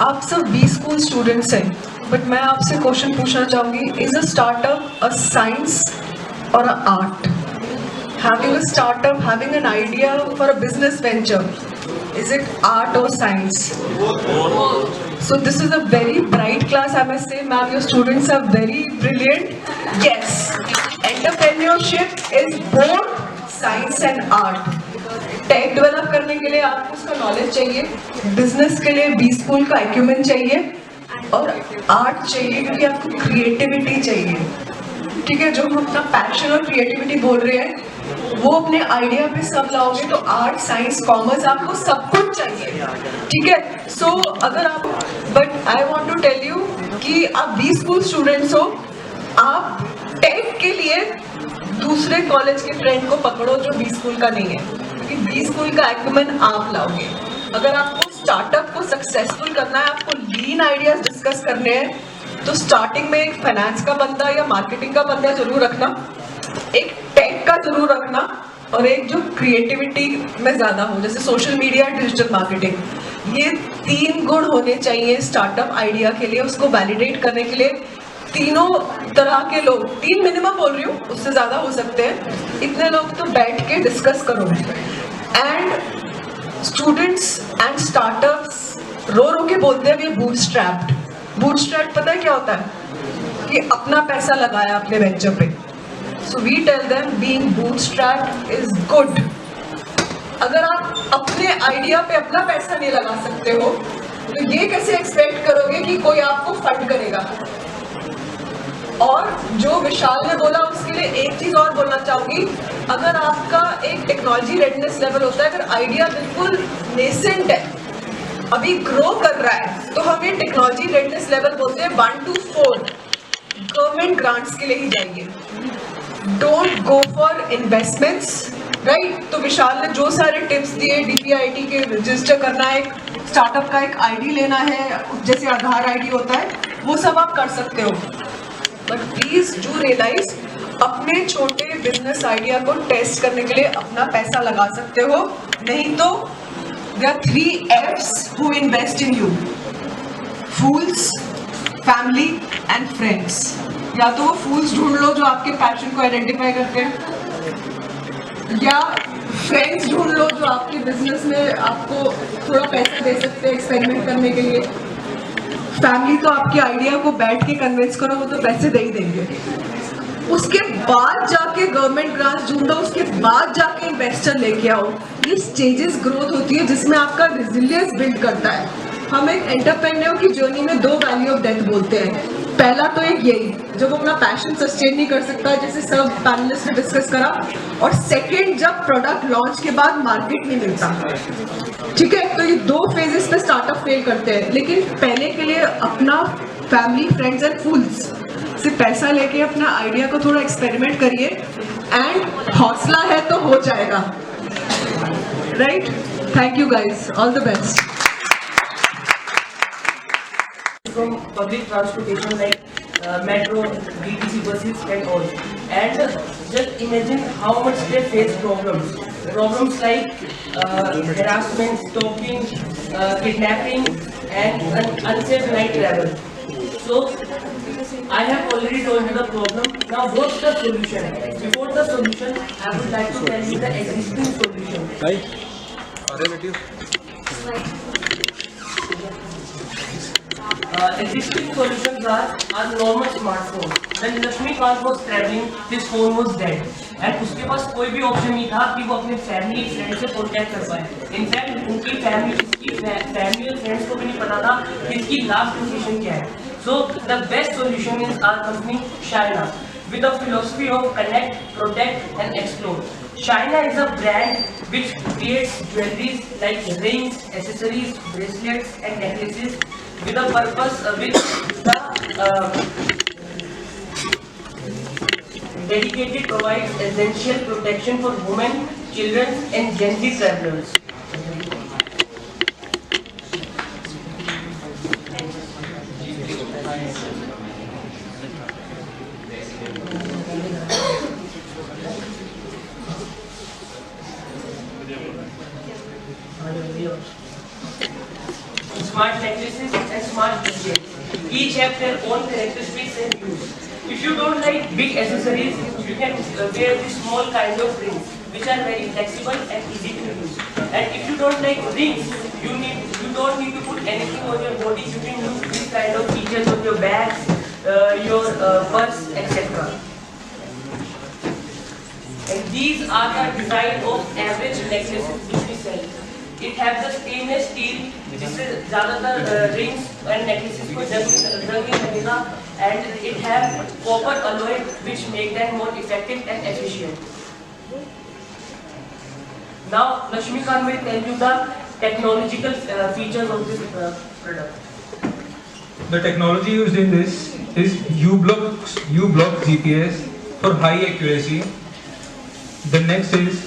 आप सब B school students हैं, but मैं आपसे question पूछना चाहूँगी, is a startup a science और a art? Having a startup, having an idea for a business venture, is it art or science? So this is a very bright class, I must say, ma'am. Your students are very brilliant. Yes, entrepreneurship is both science and art. Tech develop करने के लिए आपको उसका knowledge चाहिए, business के लिए B school का एक्यूमेंट चाहिए, और आर्ट चाहिए क्योंकि आपको क्रिएटिविटी चाहिए. ठीक है, जो हम अपना पैशन और क्रिएटिविटी बोल रहे हैं वो अपने आइडिया पे सब लाओगे तो आर्ट, साइंस, कॉमर्स, आपको सब कुछ चाहिए. ठीक है, सो अगर आप, but I want to tell you कि आप बी स्कूल स्टूडेंट्स हो, आप टेक के लिए दूसरे कॉलेज के फ्रेंड को पकड़ो जो बी स्कूल का नहीं है, क्योंकि बी स्कूल का एक्यूमेंट आप लाओगे. अगर आपको स्टार्टअप को सक्सेसफुल करना है, आपको लीन आइडियाज डिस्कस करने हैं, तो स्टार्टिंग में एक फाइनेंस का बंदा या मार्केटिंग का बंदा जरूर रखना, एक टेक का जरूर रखना, और एक जो क्रिएटिविटी में ज्यादा हो, जैसे सोशल मीडिया, डिजिटल मार्केटिंग. ये 3 गुण होने चाहिए स्टार्टअप आइडिया के लिए. उसको वैलिडेट करने के लिए तीनों तरह के लोग, 3 मिनिमम बोल रही हूँ, उससे ज्यादा हो सकते हैं, इतने लोग तो बैठ के डिस्कस करो. एंड स्टूडेंट्स एंड स्टार्टअप्स रो रो के बोलते हैं वी बूटस्ट्रैप्ड. बूटस्ट्रैप पता है क्या होता है? कि अपना पैसा लगाया अपने वेंचर पे. So we tell them being bootstrapped is good. अगर आप अपने आइडिया पे अपना पैसा नहीं लगा सकते हो तो ये कैसे एक्सपेक्ट करोगे कि कोई आपको फंड करेगा? और जो विशाल ने बोला उसके लिए एक चीज और बोलना चाहूंगी, अगर आपका एक टेक्नोलॉजी रेडनेस लेवल होता है, अगर आइडिया बिल्कुल नेसेंट है, अभी ग्रो कर रहा है, तो हम ये टेक्नोलॉजी रेडनेस लेवल बोलते हैं 1 to 4. गवर्नमेंट ग्रांट्स के लिए ही जाइए. Don't go for investments, right? तो विशाल ने जो सारे टिप्स दिए, DPIIT के रजिस्टर करना है, स्टार्टअप का एक आईडी लेना है, जैसे आधार आईडी होता है, वो सब आप कर सकते हो. बट प्लीज डू रियलाइज, अपने छोटे बिजनेस आइडिया को टेस्ट करने के लिए अपना पैसा लगा सकते हो, नहीं तो there are 3 F's who invest in you: fools, family and friends. या तो वो fools ढूंढ लो जो आपके पैशन को आइडेंटिफाई करते हैं, या फ्रेंड्स ढूंढ लो जो आपके बिजनेस में आपको थोड़ा पैसा दे सकते हैं एक्सपेरिमेंट करने के लिए. फैमिली तो आपके आइडिया को बैठ के कन्विंस करो, वो तो पैसे दे ही देंगे. उसके बाद जाके गवर्नमेंट ग्रांट्स ढूंढो, उसके बाद जाके इन्वेस्टर लेके आओ. ये स्टेजेस ग्रोथ होती है जिसमें आपका रेजिलियंस बिल्ड करता है. हम एक एंटरप्रेन्योर की जर्नी में 2 वैल्यू ऑफ डेथ बोलते हैं. पहला तो एक यही, जब वो अपना पैशन सस्टेन नहीं कर सकता, जैसे सब पैनलिस्ट ने डिस्कस करा, और सेकेंड जब प्रोडक्ट लॉन्च के बाद मार्केट नहीं मिलता. ठीक है, तो ये 2 फेजेस पे स्टार्टअप फेल करते हैं. लेकिन पहले के लिए अपना फैमिली, फ्रेंड्स एंड फूल्स से पैसा लेके अपना आइडिया को थोड़ा एक्सपेरिमेंट करिए, एंड हौसला है तो हो जाएगा. Right? Thank you guys, all the best. From public transportation like metro, DTC buses and all, and just imagine how much they face problems like harassment, stalking, kidnapping and unsafe night travel. So I have already told you the problem. Now what's the solution? Before the solution, I would like to tell you the existing solution. Existing solutions are normal smartphone. When Lakshmikant was traveling, his phone was dead. And उसके पास कोई भी option नहीं था कि वो अपने family friend से contact कर पाए. इनफैक्ट उनकी फैमिली और फ्रेंड्स को भी नहीं पता था कि इसकी लास्ट लोकेशन क्या है. So the best solution is our company China, with a philosophy of connect, protect and explore. China is a brand which creates jewelries like rings, accessories, bracelets and necklaces with a purpose which the dedicated provides essential protection for women, children and Gen Z travelers. Smart necklaces and smart bracelets. each have their own characteristics and use. If you don't like big accessories, you can wear this small kind of rings, which are very flexible and easy to use. And if you don't like rings, you don't need to put anything on your body. You can use this kind of features on your bags, your purse, etc. And these are the design of average necklaces which we sell. It has the stainless steel, जिससे ज़्यादातर rings and necklaces को जंग नहीं लगेगा, and it has copper alloy which make them more effective and efficient. Now Lakshmikant will tell you the technological features of this product. The technology used in this is U-block GPS for high accuracy. The next is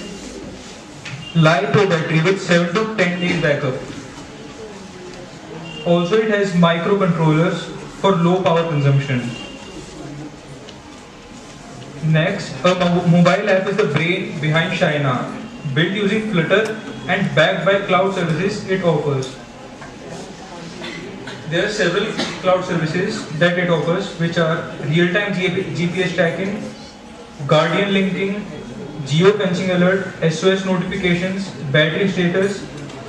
LiPo battery with 7 to 10 days backup. Also it has microcontrollers for low power consumption. Next, a mobile app is the brain behind Shina. Built using Flutter and backed by cloud services it offers. There are several cloud services that it offers, which are real-time GPS tracking, Guardian linking, geo-fencing alert, SOS notifications, battery status,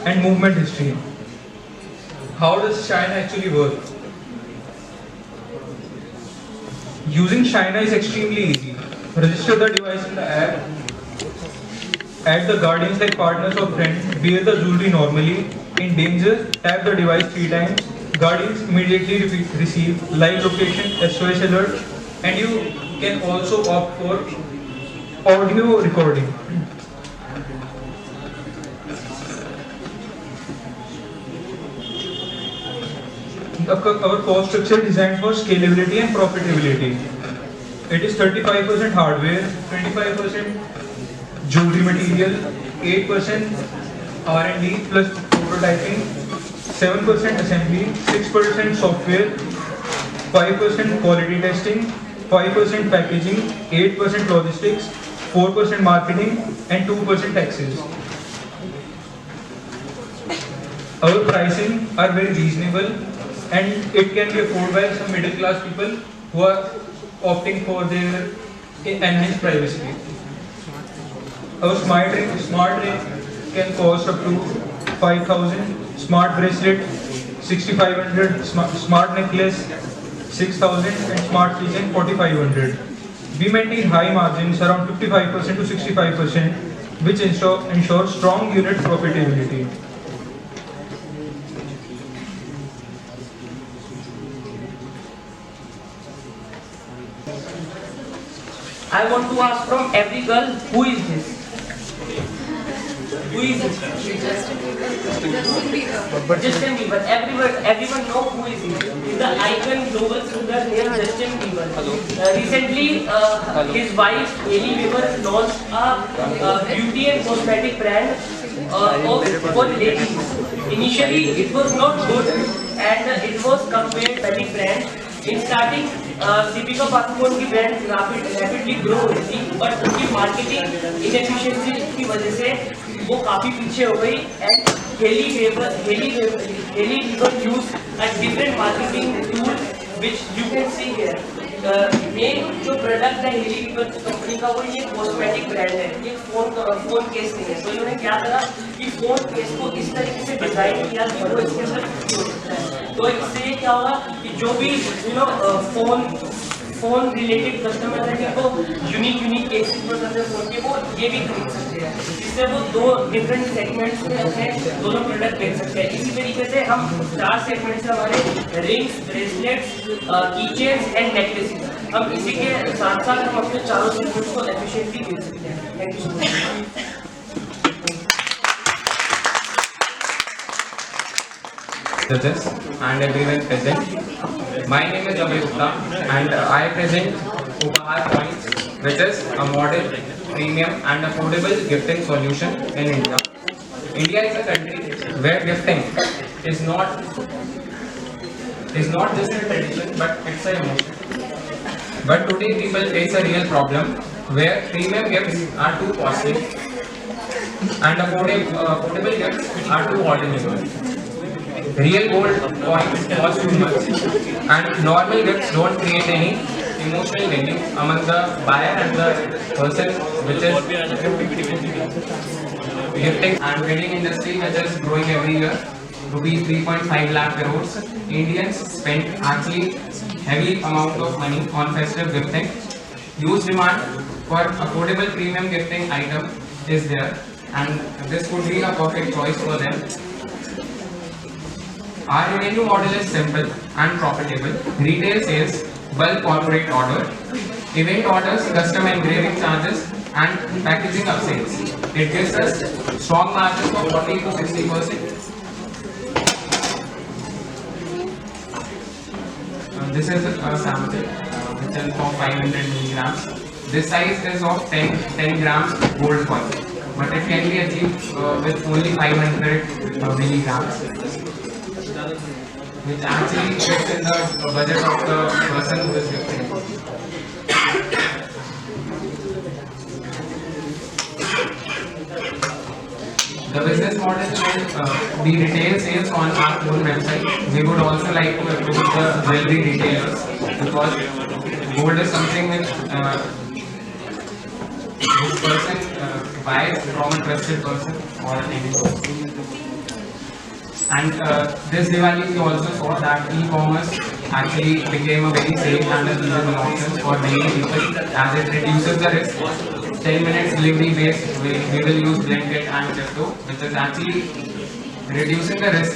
and movement history. How does Shina actually work? Using Shina is extremely easy. Register the device in the app, add the guardians like partners or friends, wear the jewelry normally, in danger, tap the device 3 times, guardians immediately receive live location, SOS alert, and you can also opt for audio recording. Our cost structure is designed for scalability and profitability. It is 35% hardware, 25% jewelry material, 8% R&D plus prototyping, 7% assembly, 6% software, 5% quality testing, 5% packaging, 8% logistics, 4% marketing, and 2% taxes. Our pricing are very reasonable and it can be afforded by some middle class people who are opting for their enhanced privacy. Our smart ring can cost up to 5,000, smart bracelet 6,500, smart necklace 6,000, and smart keychain 4,500. We maintain high margins around 55% to 65%, which ensure strong unit profitability. I want to ask from every girl, who is this? Who is this? Justin Bieber. Everyone know who is he. He's the icon global singer named Justin Bieber. Recently, his wife Hailey Bieber launched a beauty and cosmetic brand for ladies. Initially, it was not good and it was compared by the brand. In starting, Deepika Padukone की brand rapidly grow हो रही थी, but उनकी marketing inefficiency की वजह से वो काफी पीछे हो गई. And Hailey Bieber used a different marketing tool which you can see here. Main जो प्रोडक्ट है हेली बीबर कंपनी का वो ये कॉस्मेटिक ब्रांड है. ये फोन केस नहीं है. तो इन्होंने क्या करा कि फोन केस को इस तरीके से डिजाइन किया कि वो इसके अंदर फिट हो सकता है. तो इससे क्या होगा कि जो भी फोन रिलेटेड कस्टमर है जिनको यूनिक केसेस पसंद है फोन के, वो ये भी खरीद सकते हैं. इससे वो 2 डिफरेंट सेगमेंट्स में अपने दोनों प्रोडक्ट बेच सकते हैं. इसी तरीके से हम 4 सेगमेंट्स से हमारे rings, bracelets, keychains and necklaces, हम इसी के साथ साथ हम अपने चारों सेगमेंट्स को एफिशिएंटली बेच सकते हैं. Thank you so much. Judges and everyone present. My name is Amir Gupta and I present Upahar Points, which is a modern, premium and affordable gifting solution in India. India is a country where gifting is not just a tradition but it's an emotion. But today people face a real problem where premium gifts are too costly and affordable gifts are too ordinary. real gold coins cost too much, and normal gifts don't create any emotional linking among the buyer and the person which is gifting. And wedding industry which is growing every year, rupees 3.5 lakh crores. Indians spend actually heavy amount of money on festive gifting. Huge demand for affordable premium gifting item is there, and this would be a perfect choice for them. Our revenue model is simple and profitable. Retail sales, bulk corporate order, event orders, custom engraving charges, and packaging of sales. It gives us strong margins of 40 to 60%. This is a sample which is for 500 milligrams. This size is of 10 grams gold coin, but it can be achieved with only 500 milligrams, which actually fits in the budget of the person who is gifting. The business model will be retail sales on our own website. We would also like to approach the jewelry retailers, because gold is something which this person buys from a trusted person or anyone. And this Diwali we also saw that e-commerce actually became a very safe and a feasible option for many people, as it reduces the risk. 10 minutes delivery based, we will use Blinkit and Zepto, which is actually reducing the risk.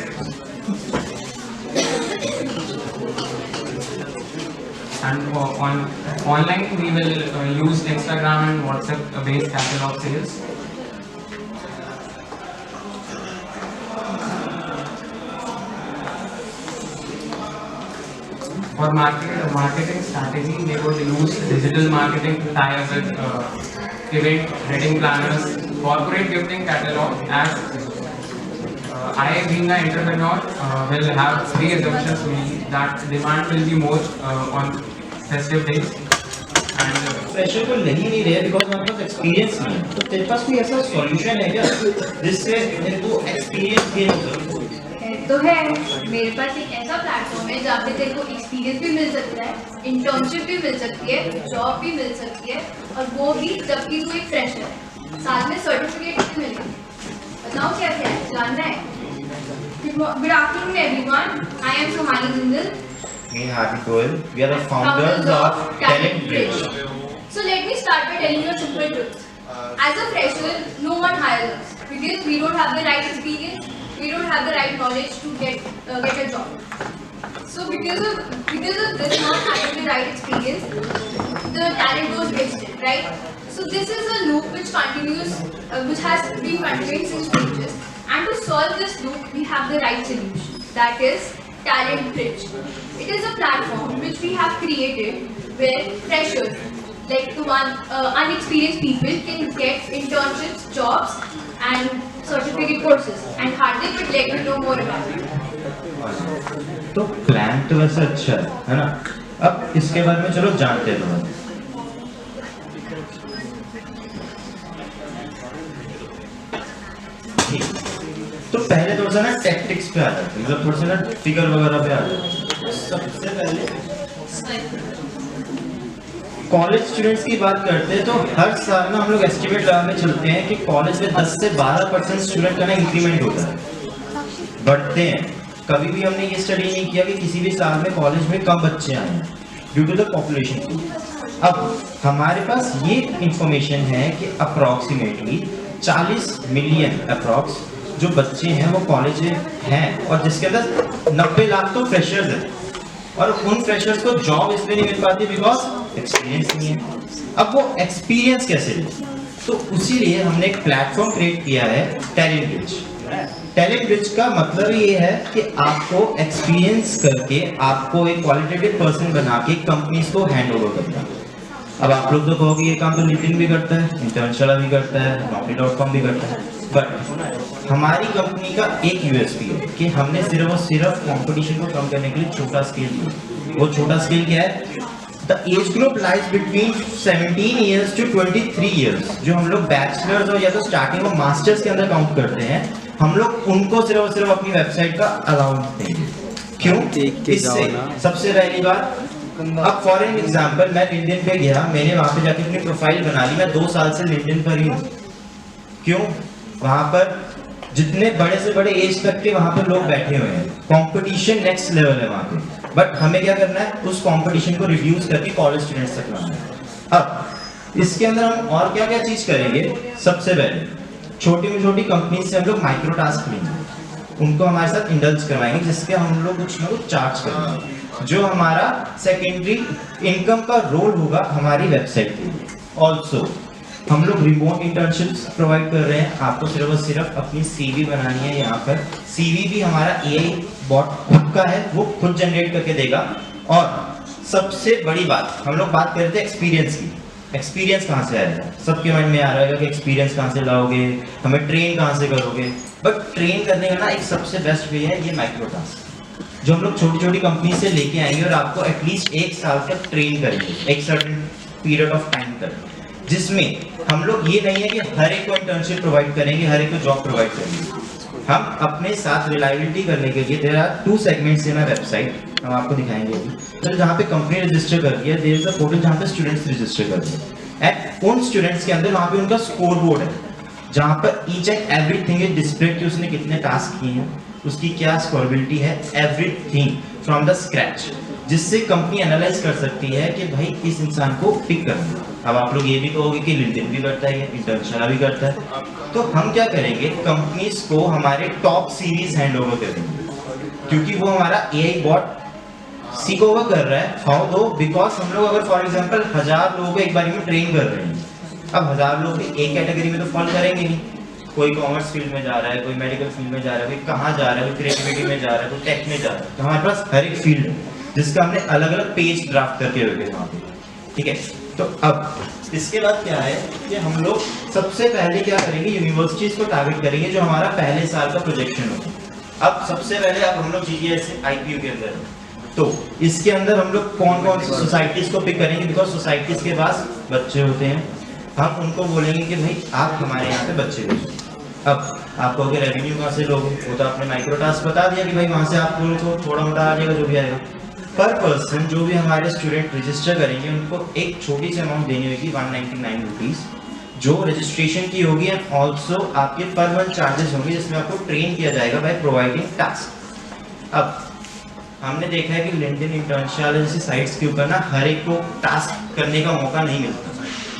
And online we will use Instagram and WhatsApp based catalog sales. For marketing strategy, they would use digital marketing to tie up with event wedding planners, corporate gifting catalog. As I, being an entrepreneur, will have three assumptions to me that demand will be more on festive days. Fresher को नहीं नहीं रहे because हमारे पास experience नहीं है, तो तेरे पास कोई ऐसा सॉल्यूशन है क्या जिससे मेरे को एक्सपीरियंस गेन हो सके? तो है, मेरे पास एक ऐसा प्लेटफॉर्म है जहाँ पे तेरे को एक्सपीरियंस भी मिल सकता है, इंटर्नशिप भी मिल सकती है, जॉब भी मिल सकती है, और वो भी जबकि तू एक फ्रेशर है, साथ में सर्टिफिकेट भी मिलेंगे। बताओ क्या क्या है, जानना है? Good afternoon everyone, I am Somali Jindal. Me, Hardik Goel. We are the founders of Talent Bridge. So let me start by telling you a simple truth. As a fresher, no one hires us because we don't have the right experience, we don't have the right knowledge to get a job. So because of this not having the right experience, the talent goes wasted, right? So this is a loop which continues, which has been continuing since ages. And to solve this loop, we have the right solution. That is Talent Bridge. It is a platform which we have created where freshers, like the unexperienced people, can get internships, jobs, and certificate courses. And Hardik would let you know more about it. तो plan तो वैसे अच्छा है ना? अब इसके बारे में चलो जानते हैं। तो पहले थोड़ा सा ना टैक्टिक्स पे आ जाते हैं, मतलब थोड़ा सा ना फिगर वगैरह पे आ जाते हैं। सबसे पहले कॉलेज स्टूडेंट्स की बात करते हैं तो हर साल ना हम लोग एस्टिमेट लगा के चलते हैं कि कॉलेज में 10 से 12% स्टूडेंट का ना इंक्रीमेंट होता है, बढ़ते हैं। कभी भी हमने ये स्टडी नहीं किया कि किसी भी साल में कॉलेज में कम बच्चे आए हैं ड्यू टू द पॉपुलेशन। अब हमारे पास ये इंफॉर्मेशन है कि अप्रॉक्सीमेटली 40 मिलियन अप्रॉक्स जो बच्चे हैं वो कॉलेज हैं, और जिसके अंदर 90 लाख तो फ्रेशर्स हैं, और उन फ्रेशर्स को जॉब इसलिए नहीं मिल पाती बिकॉज एक्सपीरियंस नहीं है। अब वो एक्सपीरियंस कैसे ले, तो उसीलिए हमने एक प्लेटफॉर्म क्रिएट किया है टैलेंट ब्रिज। टैलेंट ब्रिज का मतलब ये है कि आपको एक्सपीरियंस करके आपको एक क्वालिटेटिव पर्सन बना के कंपनीज को हैंड ओवर करना है। अब आप लोग तो कहोगे ये काम तो लिंक्डइन भी करता है, इंटर्नशाला भी करता है, naukri.com भी करता है, बट हमारी कंपनी का एक यूएसपी है कि हमने सिर्फ और सिर्फ कंपटीशन को कम करने के लिए छोटा स्केल लिया। वो छोटा स्केल क्या है? The age group lies between 17 years to 23 years, जो हम लोग बैचलर्स और या तो स्टार्टिंग और मास्टर्स के अंदर काउंट करते हैं, हम लोग उनको सिर्फ और सिर्फ अपनी वेबसाइट का अलाउंस देंगे। क्यों? इससे सबसे पहली बात, अब फॉर एन एग्जाम्पल मैं लिंक्डइन पे गया, मैंने वहां पे जाके अपनी प्रोफाइल बना ली, मैं 2 साल से लिंक्डइन पर ही हूँ। क्यों? वहां पर जितने बड़े से बड़े एज तक के वहां पर लोग बैठे हुए हैं, कंपटीशन नेक्स्ट लेवल है वहां पे। बट हमें क्या करना है, उस कंपटीशन को रिड्यूस करके कॉलेज स्टूडेंट्स तक लाना है। अब इसके अंदर हम और क्या क्या चीज करेंगे, सबसे पहले छोटी में छोटी कंपनी से हम लोग माइक्रो टास्क लेंगे, उनको हमारे साथ इंडल्ज करवाएंगे, जिसके हम लोग कुछ ना कुछ चार्ज करेंगे, जो हमारा सेकेंडरी इनकम का रोल होगा हमारी वेबसाइट के लिए। ऑल्सो हम लोग रिमोट इंटर्नशिप्स प्रोवाइड कर रहे हैं, आपको सिर्फ और सिर्फ अपनी सीवी बनानी है। यहाँ पर सीवी भी हमारा एआई बॉट खुद का है, वो खुद जनरेट करके देगा। और सबसे बड़ी बात, हम लोग बात कर रहे थे एक्सपीरियंस की। एक्सपीरियंस कहाँ से आएगा? सबके माइंड में आ रहा है कि एक्सपीरियंस कहाँ से लाओगे, हमें ट्रेन कहाँ से करोगे? बट ट्रेन करने का ना एक सबसे बेस्ट वे है ये माइक्रो टास्क, जो हम लोग छोटी छोटी कंपनी से लेके आएंगे और आपको एटलीस्ट 1 साल तक ट्रेन करेंगे, एक सर्टेन पीरियड ऑफ टाइम तक, जिसमें हम लोग ये नहीं है कि हर एक को इंटर्नशिप प्रोवाइड करेंगे, हर एक को जॉब प्रोवाइड करेंगे। हम अपने साथ रिलायबिलिटी करने के लिए there are 2 segments in a website, हम आपको दिखाएंगे अभी। तो जहाँ पे कंपनी रजिस्टर कर रही है, देयर इज अ पोर्टल जहाँ पे स्टूडेंट्स रजिस्टर कर रहे हैं, एंड उन स्टूडेंट्स के अंदर वहाँ पे उनका स्कोर बोर्ड है, जहाँ पर each and everything is display कि उसने कितने टास्क किए हैं, उसकी क्या स्कोरेबिलिटी है, एवरीथिंग फ्रॉम द स्क्रैच, जिससे कंपनी एनालाइज कर सकती है कि भाई इस इंसान को पिक करना है। अब आप लोग ये भी कहोगे कि लिंक्डइन भी करता है, इंटर्नशाला भी करता है, तो हम क्या करेंगे, कंपनीज को हमारे टॉप सीरीज हैंड ओवर करेंगे, क्योंकि वो हमारा एआई बॉट सीक ओवर कर रहा है। हाउ दो, बिकॉज हम लोग अगर फॉर एग्जांपल 1000 लोगों को एक बार में ट्रेन कर रहे हैं, अब 1000 लोग एक कैटेगरी में तो फॉल करेंगे नहीं, कोई कॉमर्स फील्ड में जा रहा है, कोई मेडिकल फील्ड में जा रहा है, कोई कहाँ जा रहा है, कोई क्रिएटिविटी में जा रहा है, कोई टेक में जा रहा है। तो हमारे पास हर एक फील्ड है जिसका हमने अलग अलग पेज ड्राफ्ट करके रखे वहाँ पे, ठीक है। तो अब इसके बाद क्या है कि हम लोग सबसे पहले क्या करेंगे, यूनिवर्सिटीज को टारगेट करेंगे जो हमारा पहले साल का प्रोजेक्शन होगा। अब सबसे पहले अब हम लोग GGS IPU के अंदर, तो इसके अंदर हम लोग कौन कौन सी सोसाइटीज को पिक करेंगे, बिकॉज सोसाइटीज के पास बच्चे होते हैं, हम उनको बोलेंगे कि भाई आप हमारे यहाँ पे बच्चे भेजो। अब आप कहोगे रेवेन्यू कहाँ से लोगे, वो तो आपने माइक्रो टास्क बता दिया कि भाई वहाँ से आपको थोड़ा मोटा आ जाएगा, जो भी आएगा। पर पर्सन जो भी हमारे स्टूडेंट रजिस्टर करेंगे उनको एक छोटी सी अमाउंट देनी होगी, 199 रुपीज़, जो रजिस्ट्रेशन की होगी, एंड ऑल्सो आपके पर मंथ चार्जेस होंगे, जिसमें आपको ट्रेन किया जाएगा बाय प्रोवाइडिंग टास्क। अब हमने देखा है कि लिंक्डइन, इंटर्नशाला जैसी साइट्स के ऊपर ना हर एक को टास्क करने का मौका नहीं मिलता,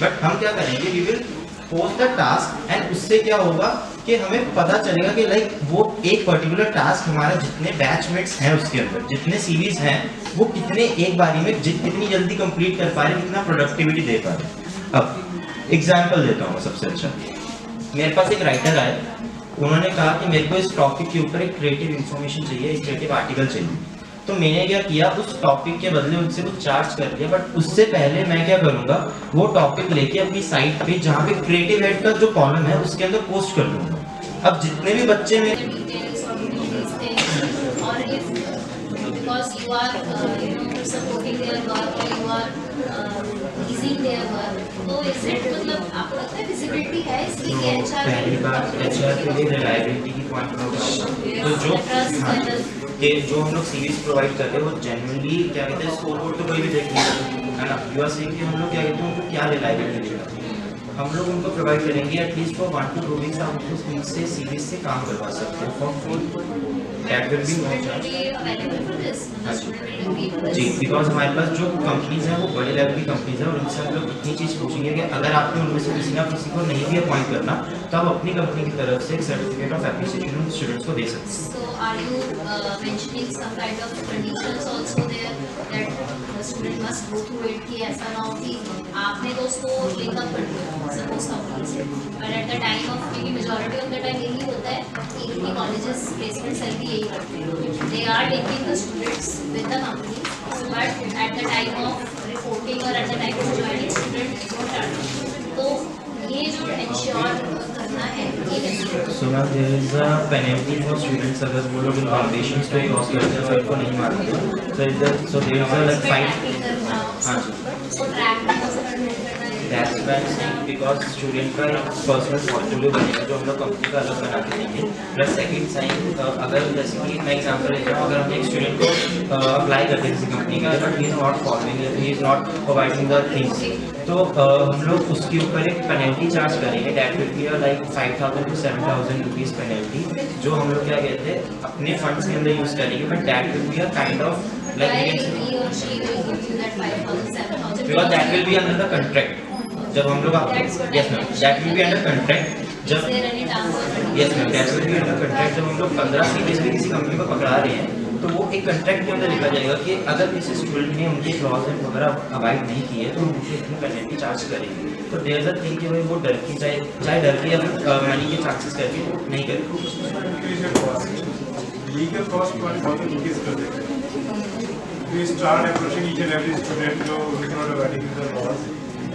बट हम क्या करेंगे, we will post the task, and उससे क्या होगा कि हमें पता चलेगा कि लाइक वो एक पर्टिकुलर टास्क हमारा जितने बैचमेट्स हैं उसके अंदर, जितने सीरीज हैं, वो कितने एक बारी में कितनी जल्दी कंप्लीट कर पा रहे, कितना प्रोडक्टिविटी दे पा रहे। अब एग्जांपल देता हूँ सबसे अच्छा, मेरे पास एक राइटर आए, उन्होंने कहा कि मेरे को इस टॉपिक के ऊपर एक क्रिएटिव इन्फॉर्मेशन चाहिए, एक क्रिएटिव आर्टिकल चाहिए। तो मैंने क्या किया, उस टॉपिक के बदले उनसे कुछ चार्ज कर दिया, बट उससे पहले मैं क्या करूंगा, वो टॉपिक लेके अपनी साइट पे जहाँ पे क्रिएटिव हेड का जो कॉलम है उसके अंदर पोस्ट कर दूंगा। अब जितने भी बच्चे में because you are supporting their work or you are easing their work, तो is it मतलब आपको लगता है visibility है इसकी कि HR पहली बात HR के लिए रिलायबिलिटी की पॉइंट आउट, तो जो हम लोग सीरीज प्रोवाइड करते हैं वो जेन्युइनली क्या कहते हैं, स्कोर बोर्ड तो कोई भी देख लेगा, है ना। यू आर सेइंग कि हम लोग क्या कहते हैं, उनको क्या रिलायबिलिटी देगा, हम लोग उनको प्रोवाइड करेंगे एटलीस्ट फॉर 1 to 2 वीक्स आप उनको उनसे सीरीज से काम करवा सकते हो for free, that will be no charge. जी, बिकॉज हमारे पास जो कंपनीज हैं वो बड़े लेवल की कंपनीज हैं, और उनसे हम लोग इतनी चीज़ पूछेंगे कि अगर आपने उनमें से किसी ना किसी को नहीं भी अपॉइंट करना, तो आप अपनी कंपनी की तरफ से एक सर्टिफिकेट ऑफ एप्रिसिएशन उन स्टूडेंट्स को दे सकते हैं। So are you mentioning some kind of conditions also there that the student must go through it, कि ऐसा ना हो कि आपने तो उसको लिंकअप कर दिया सपोज कंपनी से, but at the time of maybe majority of the time यही होता है कि इनकी colleges placement cell भी यही करते हैं, they are taking the students with the company, but at the time of reporting or at the time of joining student don't are, तो ये जो ensure करना है ये कैसे? So now there is a penalty for students अगर वो लोग इन foundations को क्रॉस करते हैं, उनको नहीं मारते, so there is a like fine। हाँ जी, तो ट्रैक में कैसे करना है? That's why I am saying because student का एक पर्सनल पोर्टफोलियो बनेगा जो हम लोग कंपनी का अलग बना के देंगे। प्लस सेकंड साइन अगर जैसे कि मैं एग्जांपल लेता हूँ, अगर हम एक स्टूडेंट को अप्लाई करते हैं किसी कंपनी का but he is not following, he is not providing the things, तो हम लोग उसके ऊपर एक पेनल्टी चार्ज करेंगे। That will be like 5,000 to 7,000 rupees penalty, जो हम लोग क्या कहते हैं अपने फंड्स के अंदर यूज करेंगे, but that will be a kind of Why like he or she will give you that 5,000, 7,000? because that will be under the contract। जब हम लोग That's what yes I ma'am, that will be under contract। Is जब there any terms or conditions? yes ma'am, that will be under contract। जब हम लोग 15 series में किसी company को पकड़ा रहे हैं तो वो एक कंट्रैक्ट के अंदर लिखा जाएगा कि अगर किसी स्टूडेंट ने उनके क्लॉज एंड वगैरह अवॉइड नहीं किए तो उनसे इतनी पेनल्टी चार्ज करेंगे। तो देयर इज अ थिंग कि भाई वो डर की चाहे डर के या फिर मनी के चार्जेस करके नहीं करेंगे। लीगल कॉस्ट पर बहुत इंक्रीज कर देते हैं। We start approaching each and every student who is not abiding the laws.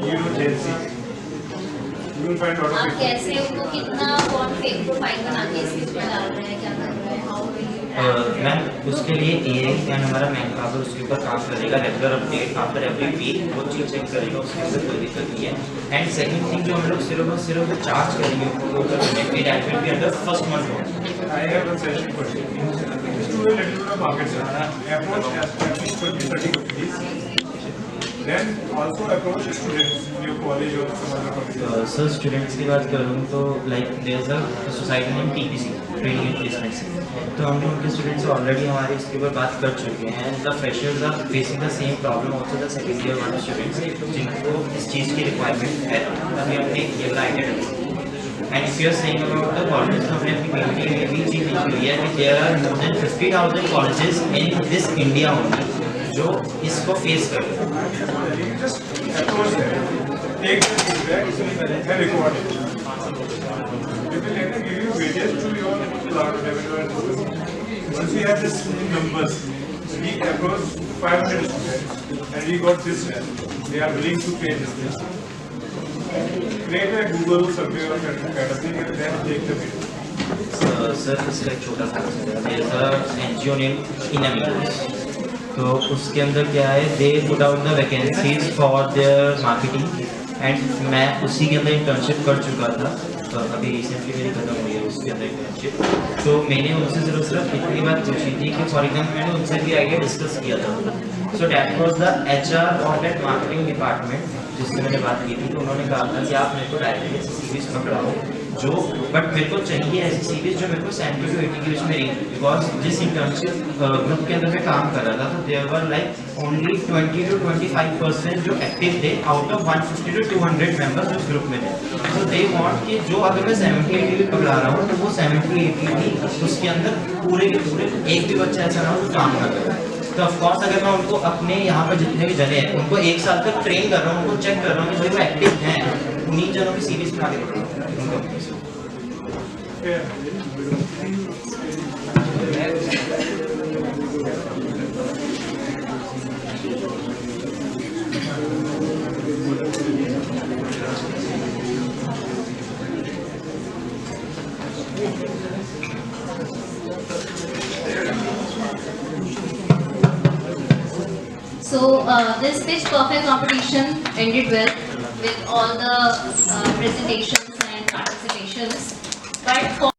You know, Chelsea. You will find lot of आप people. कैसे उनको कितना कौन फेक प्रोफाइल बना के इस चीज पर डाल रहे हैं, क्या कर रहे हैं, how will you track? Ma'am उसके लिए AI एंड हमारा मैन पावर उसके ऊपर काम करेगा, regular update after every week वो चीज चेक करेगा, उसके अंदर कोई दिक्कत नहीं है। एंड सेकंड थिंग जो हम लोग सिर्फ चार्ज करेंगे that will be under first month. I have a suggestion for you. Just do a little bit of market research. Approach at least 20-30 companies. Then also approach students in your college or some other company. Sir students की बात करूँ तो like there is a society name TPC training and placement, तो हम लोग उनके students से already हमारे इसके ऊपर बात कर चुके हैं। The freshers are facing the same problem also the second year वाले स्टूडेंट्स जिनको इस चीज़ की रिक्वायरमेंट है, तभी हमने ये वाला आइडिया रखा। And if you are saying about the college, तो हमने अपनी कम्युनिटी में भी चीज़ लिखी हुई है कि there are more than 50,000 colleges in this India only जो इसको फेस कर रहे हैं। Just approach them. Take their feedback and record it. We will later give you weightage to your cloud whatever you are doing. Once we have this numbers, we approach 500 students and we got this well. They are willing to pay this much. Create a Google survey or kind of thing and then take the video. Sir इसका एक छोटा सा there is a NGO name इनामी, तो उसके अंदर क्या है they put out the vacancies for their marketing and मैं उसी के अंदर इंटर्नशिप कर चुका था, तो अभी रिसेंटली मेरी खत्म हुई है उसके अंदर इंटर्नशिप। तो मैंने उनसे सिर्फ इतनी बात पूछी थी कि फॉर एग्जाम्पल मैंने उनसे भी आइडिया डिस्कस किया था। So that was the HR of that marketing department जिससे मैंने बात की थी, तो उन्होंने कहा था कि आप मेरे को डायरेक्टली ऐसी सीरीज पकड़ाओ जो बट मेरे को चाहिए ऐसी सीरीज जो मेरे को 70 to 80 के बीच में रेंज, बिकॉज जिस इंटर्नशिप ग्रुप के अंदर मैं काम कर रहा था तो there were like only 20 to 25% जो एक्टिव थे आउट ऑफ 150 to 200 मेंबर्स उस ग्रुप में थे। तो दे वांट कि जो अगर मैं 70-80 भी पकड़ा रहा हूँ तो वो 70-80 भी उसके अंदर पूरे के पूरे एक भी बच्चा ऐसा ना हो जो काम ना करे। तो ऑफकोर्स अगर मैं उनको अपने यहाँ पर जितने भी जने हैं उनको एक साल तक ट्रेन कर रहा हूँ, उनको चेक कर रहा हूँ कि भाई वो एक्टिव हैं, उन्हीं जनों की सीरीज में आगे बढ़ So this pitch perfect competition ended well with all the presentations and participations. But for